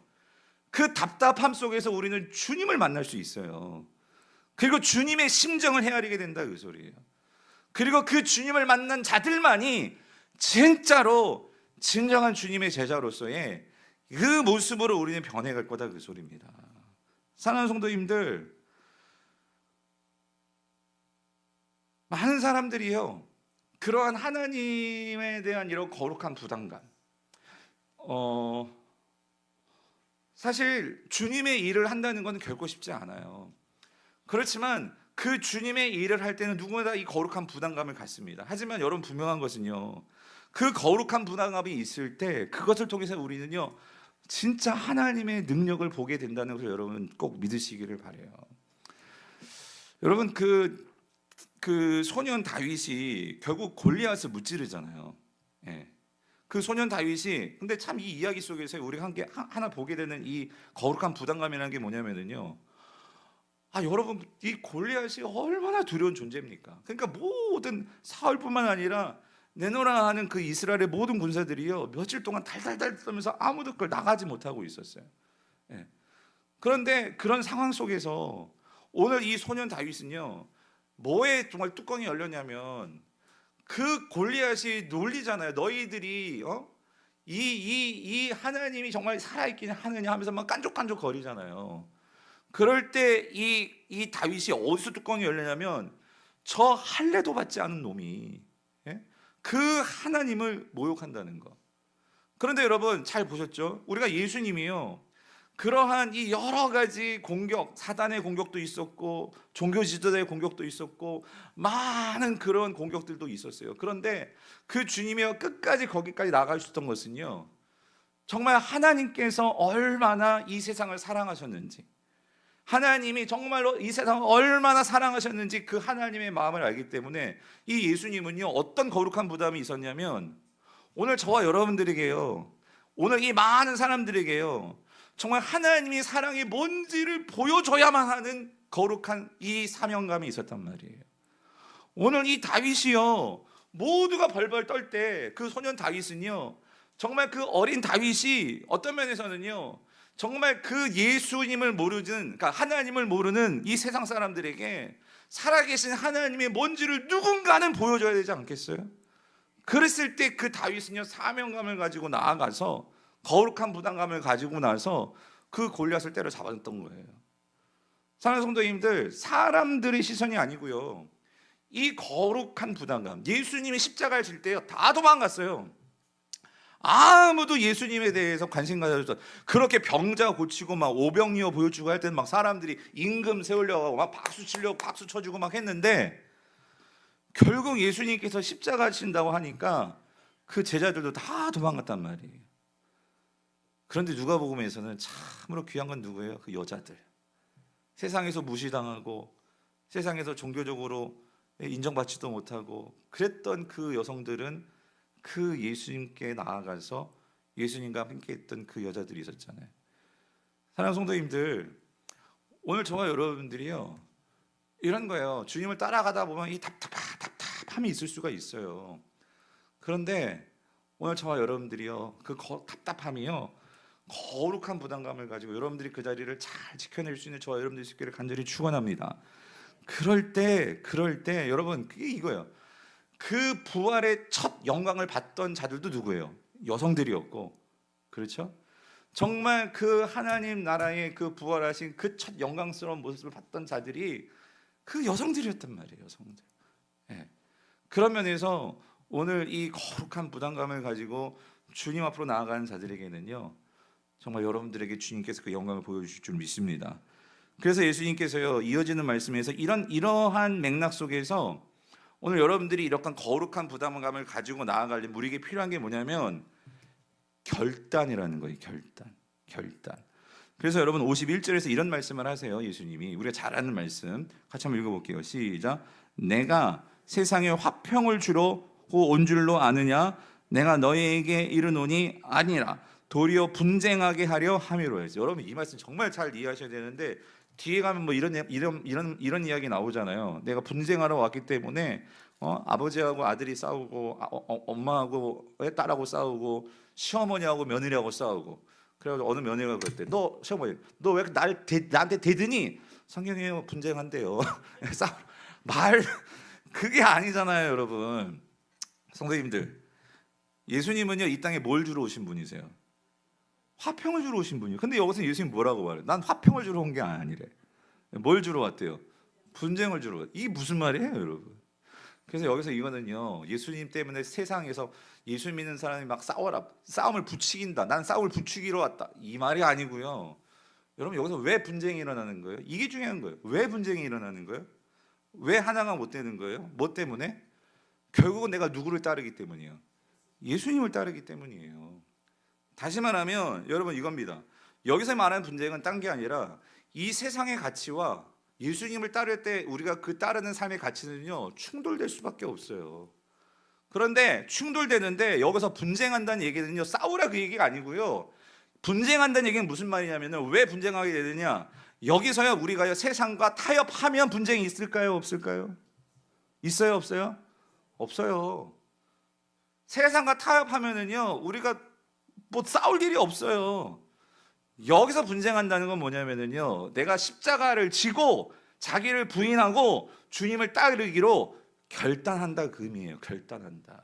그 답답함 속에서 우리는 주님을 만날 수 있어요. 그리고 주님의 심정을 헤아리게 된다 그 소리예요. 그리고 그 주님을 만난 자들만이 진짜로 진정한 주님의 제자로서의 그 모습으로 우리는 변해갈 거다 그 소리입니다. 사랑하는 성도님들, 많은 사람들이요 그러한 하나님에 대한 이런 거룩한 부담감, 사실 주님의 일을 한다는 건 결코 쉽지 않아요. 그렇지만 그 주님의 일을 할 때는 누구나 이 거룩한 부담감을 갖습니다. 하지만 여러분 분명한 것은요, 그 거룩한 부담감이 있을 때 그것을 통해서 우리는요 진짜 하나님의 능력을 보게 된다는 것을 여러분 꼭 믿으시기를 바라요. 여러분 그 소년 다윗이 결국 골리앗을 무찌르잖아요. 예. 그 소년 다윗이 근데 참 이 이야기 속에서 우리가 하나 보게 되는 이 거룩한 부담감이라는 게 뭐냐면은요, 여러분 이 골리앗이 얼마나 두려운 존재입니까? 그러니까 모든 사울뿐만 아니라 내노라 하는 그 이스라엘의 모든 군사들이요 며칠 동안 달달달 떨면서 아무도 그걸 나가지 못하고 있었어요. 예. 그런데 그런 상황 속에서 오늘 이 소년 다윗은요 뭐에 정말 뚜껑이 열렸냐면 그 골리앗이 놀리잖아요. 너희들이 이 하나님이 정말 살아있긴 하느냐 하면서 막 깐족깐족 거리잖아요. 그럴 때 이 다윗이 어디서 뚜껑이 열리냐면 저 할례도 받지 않은 놈이 그 하나님을 모욕한다는 거. 그런데 여러분 잘 보셨죠? 우리가 예수님이요 그러한 이 여러 가지 공격, 사단의 공격도 있었고 종교 지도자의 공격도 있었고 많은 그런 공격들도 있었어요. 그런데 그 주님이 끝까지 거기까지 나가주셨던 것은요 정말 하나님께서 얼마나 이 세상을 사랑하셨는지, 하나님이 정말로 이 세상을 얼마나 사랑하셨는지 그 하나님의 마음을 알기 때문에 이 예수님은요 어떤 거룩한 부담이 있었냐면 오늘 저와 여러분들에게요, 오늘 이 많은 사람들에게요 정말 하나님이 사랑이 뭔지를 보여줘야만 하는 거룩한 이 사명감이 있었단 말이에요. 오늘 이 다윗이요 모두가 벌벌 떨 때 그 소년 다윗은요 정말 그 어린 다윗이 어떤 면에서는요 정말 그 예수님을 모르는, 그러니까 하나님을 모르는 이 세상 사람들에게 살아계신 하나님의 뭔지를 누군가는 보여줘야 되지 않겠어요? 그랬을 때 그 다윗은요 사명감을 가지고 나아가서 거룩한 부담감을 가지고 나서 그 골리앗을 때려잡았던 거예요. 사랑하는 성도님들, 사람들의 시선이 아니고요 이 거룩한 부담감, 예수님이 십자가를 질 때요 다 도망갔어요. 아무도 예수님에 대해서 관심 가져서 그렇게 병자 고치고 막 오병이어 보여주고 할 때는 막 사람들이 임금 세우려고 하고 막 박수 치려고 박수 쳐주고 막 했는데 결국 예수님께서 십자가 지신다고 하니까 그 제자들도 다 도망갔단 말이에요. 그런데 누가복음에서는 참으로 귀한 건 누구예요? 그 여자들. 세상에서 무시당하고 세상에서 종교적으로 인정받지도 못하고 그랬던 그 여성들은 그 예수님께 나아가서 예수님과 함께 했던 그 여자들이 있었잖아요. 사랑하는 성도님들, 오늘 저와 여러분들이요 이런 거예요. 주님을 따라가다 보면 이 답답함이 있을 수가 있어요. 그런데 오늘 저와 여러분들이요 그 답답함이요 거룩한 부담감을 가지고 여러분들이 그 자리를 잘 지켜낼 수 있는 저와 여러분들이 있기를 간절히 축원합니다. 그럴 때 여러분 그게 이거예요. 그 부활의 첫 영광을 받던 자들도 누구예요? 여성들이었고, 그렇죠? 정말 그 하나님 나라의 그 부활하신 그 첫 영광스러운 모습을 봤던 자들이 그 여성들이었단 말이에요. 여성들. 네. 그런 면에서 오늘 이 거룩한 부담감을 가지고 주님 앞으로 나아가는 자들에게는요 정말 여러분들에게 주님께서 그 영광을 보여주실 줄 믿습니다. 그래서 예수님께서요 이어지는 말씀에서 이러한 맥락 속에서 오늘 여러분들이 이렇게 거룩한 부담감을 가지고 나아가려면 우리에게 필요한 게 뭐냐면 결단이라는 거예요. 결단. 그래서 여러분 51절에서 이런 말씀을 하세요. 예수님이 우리가 잘 아는 말씀 같이 한번 읽어볼게요. 시작. 내가 세상에 화평을 주러 온 줄로 아느냐? 내가 너희에게 이르노니 아니라 도리어 분쟁하게 하려 함이로 해서. 여러분 이 말씀 정말 잘 이해하셔야 되는데 뒤에 가면 뭐 이런 이야기 나오잖아요. 내가 분쟁하러 왔기 때문에 아버지하고 아들이 싸우고 엄마하고 딸하고 싸우고 시어머니하고 며느리하고 싸우고. 그래서 어느 며느리가 그랬대. 너 시어머니, 너 왜 나한테 대드니? 성경에 분쟁한대요. 말 그게 아니잖아요, 여러분. 성도님들, 예수님은요 이 땅에 뭘 주러 오신 분이세요? 화평을 주러 오신 분이에요. 근데 여기서 예수님 뭐라고 말해요? 난 화평을 주러 온 게 아니래. 뭘 주러 왔대요? 분쟁을 주러 왔대요. 이게 무슨 말이에요, 여러분? 그래서 여기서 이거는요 예수님 때문에 세상에서 예수 믿는 사람이 막 싸워라, 싸움을 부추긴다, 난 싸움을 부추기러 왔다, 이 말이 아니고요. 여러분 여기서 왜 분쟁이 일어나는 거예요? 이게 중요한 거예요. 왜 분쟁이 일어나는 거예요? 왜 하나가 못 되는 거예요? 뭐 때문에? 결국은 내가 누구를 따르기 때문이에요. 예수님을 따르기 때문이에요. 다시 말하면 여러분 이겁니다. 여기서 말하는 분쟁은 딴 게 아니라 이 세상의 가치와 예수님을 따를 때 우리가 그 따르는 삶의 가치는요 충돌될 수밖에 없어요. 그런데 충돌되는데 여기서 분쟁한다는 얘기는요 싸우라 그 얘기가 아니고요. 분쟁한다는 얘기는 무슨 말이냐면은 왜 분쟁하게 되느냐? 여기서야 우리가요 세상과 타협하면 분쟁이 있을까요? 없을까요? 있어요? 없어요? 없어요. 세상과 타협하면은요 우리가 뭐 싸울 일이 없어요. 여기서 분쟁한다는 건 뭐냐면은요 내가 십자가를 지고 자기를 부인하고 주님을 따르기로 결단한다 그 의미예요. 결단한다.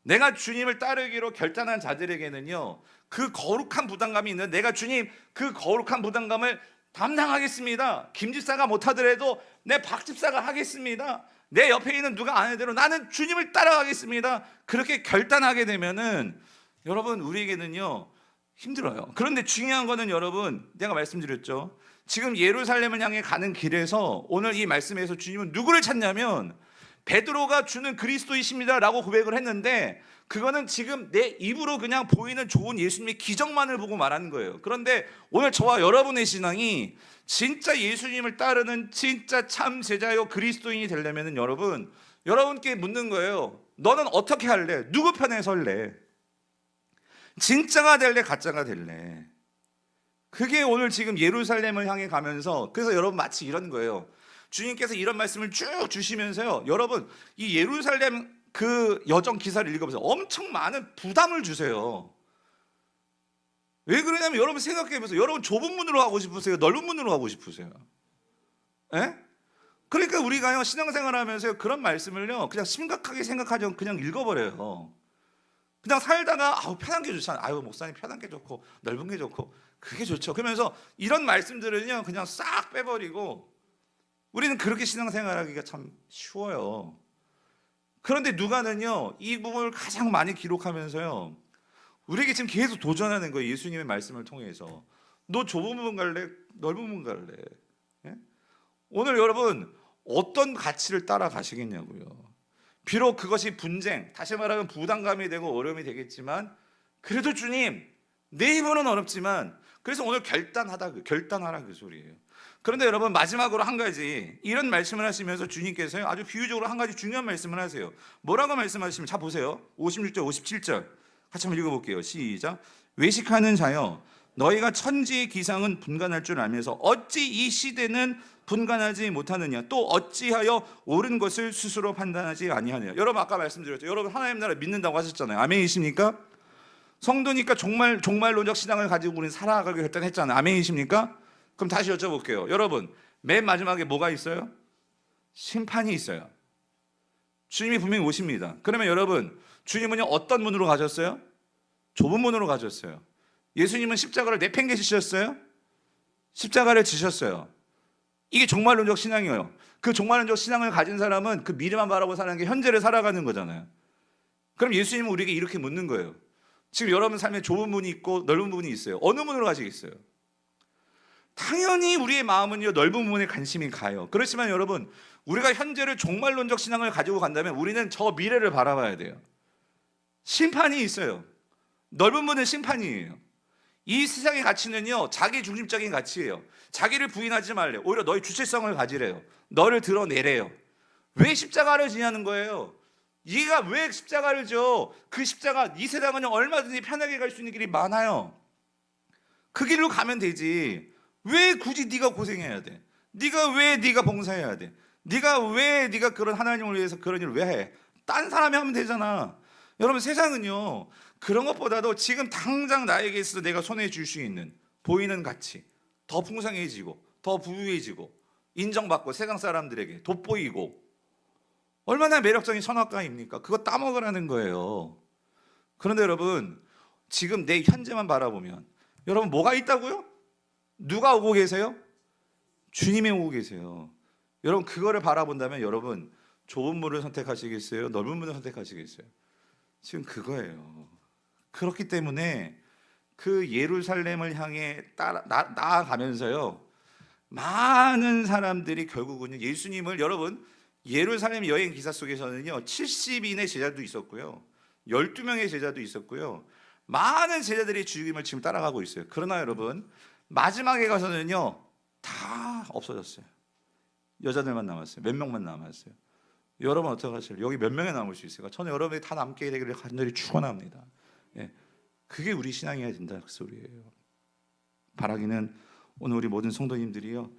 내가 주님을 따르기로 결단한 자들에게는요 그 거룩한 부담감이 있는, 내가 주님 그 거룩한 부담감을 담당하겠습니다. 김 집사가 못하더라도 내 박 집사가 하겠습니다. 내 옆에 있는 누가 안 해도 나는 주님을 따라가겠습니다. 그렇게 결단하게 되면은 여러분 우리에게는요 힘들어요. 그런데 중요한 거는 여러분 내가 말씀드렸죠. 지금 예루살렘을 향해 가는 길에서 오늘 이 말씀에서 주님은 누구를 찾냐면 베드로가 주는 그리스도이십니다 라고 고백을 했는데 그거는 지금 내 입으로 그냥 보이는 좋은 예수님의 기적만을 보고 말하는 거예요. 그런데 오늘 저와 여러분의 신앙이 진짜 예수님을 따르는 진짜 참 제자요 그리스도인이 되려면 여러분께 묻는 거예요. 너는 어떻게 할래? 누구 편에 설래? 진짜가 될래? 가짜가 될래? 그게 오늘 지금 예루살렘을 향해 가면서, 그래서 여러분 마치 이런 거예요. 주님께서 이런 말씀을 쭉 주시면서요 여러분 이 예루살렘 그 여정 기사를 읽어보세요. 엄청 많은 부담을 주세요. 왜 그러냐면 여러분 생각해보세요. 여러분 좁은 문으로 가고 싶으세요? 넓은 문으로 가고 싶으세요? 예? 그러니까 우리가요 신앙생활 하면서 그런 말씀을요 그냥 심각하게 생각하지 않고 그냥 읽어버려요. 그냥 살다가 편한 게 좋잖아요. 목사님 편한 게 좋고 넓은 게 좋고 그게 좋죠. 그러면서 이런 말씀들은요 그냥 싹 빼버리고 우리는 그렇게 신앙생활하기가 참 쉬워요. 그런데 누가는요 이 부분을 가장 많이 기록하면서요 우리에게 지금 계속 도전하는 거예요. 예수님의 말씀을 통해서 너 좁은 문 갈래? 넓은 문 갈래? 예? 오늘 여러분 어떤 가치를 따라가시겠냐고요. 비록 그것이 분쟁, 다시 말하면 부담감이 되고 어려움이 되겠지만 그래도 주님 내 힘으로는 어렵지만 그래서 오늘 결단하라 그 소리예요. 그런데 여러분 마지막으로 한 가지 이런 말씀을 하시면서 주님께서요 아주 비유적으로 한 가지 중요한 말씀을 하세요. 뭐라고 말씀하시면 자 보세요. 56절 57절 같이 한번 읽어볼게요. 시작. 외식하는 자여 너희가 천지의 기상은 분간할 줄 알면서 어찌 이 시대는 분간하지 못하느냐? 또 어찌하여 옳은 것을 스스로 판단하지 아니하느냐? 여러분 아까 말씀드렸죠. 여러분 하나님 나라 믿는다고 하셨잖아요. 아멘이십니까? 성도니까 종말론적 신앙을 가지고 우리는 살아가기로 결단했잖아요. 아멘이십니까? 그럼 다시 여쭤볼게요. 여러분 맨 마지막에 뭐가 있어요? 심판이 있어요. 주님이 분명히 오십니다. 그러면 여러분 주님은요 어떤 문으로 가셨어요? 좁은 문으로 가셨어요. 예수님은 십자가를 내팽개치셨어요? 십자가를 지셨어요. 이게 종말론적 신앙이에요. 그 종말론적 신앙을 가진 사람은 그 미래만 바라고 사는 게 현재를 살아가는 거잖아요. 그럼 예수님은 우리에게 이렇게 묻는 거예요. 지금 여러분 삶에 좁은 문이 있고 넓은 문이 있어요. 어느 문으로 가시겠어요? 당연히 우리의 마음은요 넓은 부분에 관심이 가요. 그렇지만 여러분, 우리가 현재를 종말론적 신앙을 가지고 간다면 우리는 저 미래를 바라봐야 돼요. 심판이 있어요. 넓은 문은 심판이에요. 이 세상의 가치는요 자기 중심적인 가치예요. 자기를 부인하지 말래. 오히려 너의 주체성을 가지래요. 너를 드러내래요. 왜 십자가를 지냐는 거예요. 얘가 왜 십자가를 져? 그 십자가, 이 세상은 얼마든지 편하게 갈 수 있는 길이 많아요. 그 길로 가면 되지. 왜 굳이 네가 고생해야 돼? 네가 봉사해야 돼? 네가 그런 하나님을 위해서 그런 일을 왜 해? 딴 사람이 하면 되잖아. 여러분, 세상은요 그런 것보다도 지금 당장 나에게 있어서 내가 손에 줄 수 있는 보이는 가치, 더 풍성해지고 더 부유해지고 인정받고 세상 사람들에게 돋보이고 얼마나 매력적인 선악과입니까? 그거 따먹으라는 거예요. 그런데 여러분, 지금 내 현재만 바라보면 여러분 뭐가 있다고요? 누가 오고 계세요? 주님이 오고 계세요. 여러분, 그거를 바라본다면 여러분 좁은 문을 선택하시겠어요? 넓은 문을 선택하시겠어요? 지금 그거예요. 그렇기 때문에 그 예루살렘을 향해 나아가면서요 많은 사람들이 결국은 예수님을, 여러분, 예루살렘 여행 기사 속에서는요 70인의 제자도 있었고요 12명의 제자도 있었고요 많은 제자들이 주님을 지금 따라가고 있어요. 그러나 여러분, 마지막에 가서는요 다 없어졌어요. 여자들만 남았어요. 몇 명만 남았어요. 여러분 어떻게 하실래요? 여기 몇 명이 남을 수 있을까? 저는 여러분이 다 남게 되기를 간절히 축원합니다. 예, 그게 우리 신앙이어야 된다 그 소리예요. 바라기는 오늘 우리 모든 성도님들이요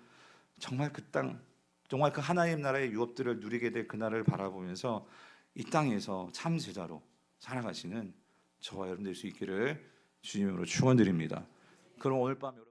정말 그 땅, 정말 그 하나님 나라의 유업들을 누리게 될 그날을 바라보면서 이 땅에서 참 제자로 살아가시는 저와 여러분 될 수 있기를 주님으로 축원드립니다. 그럼 오늘 밤 여러분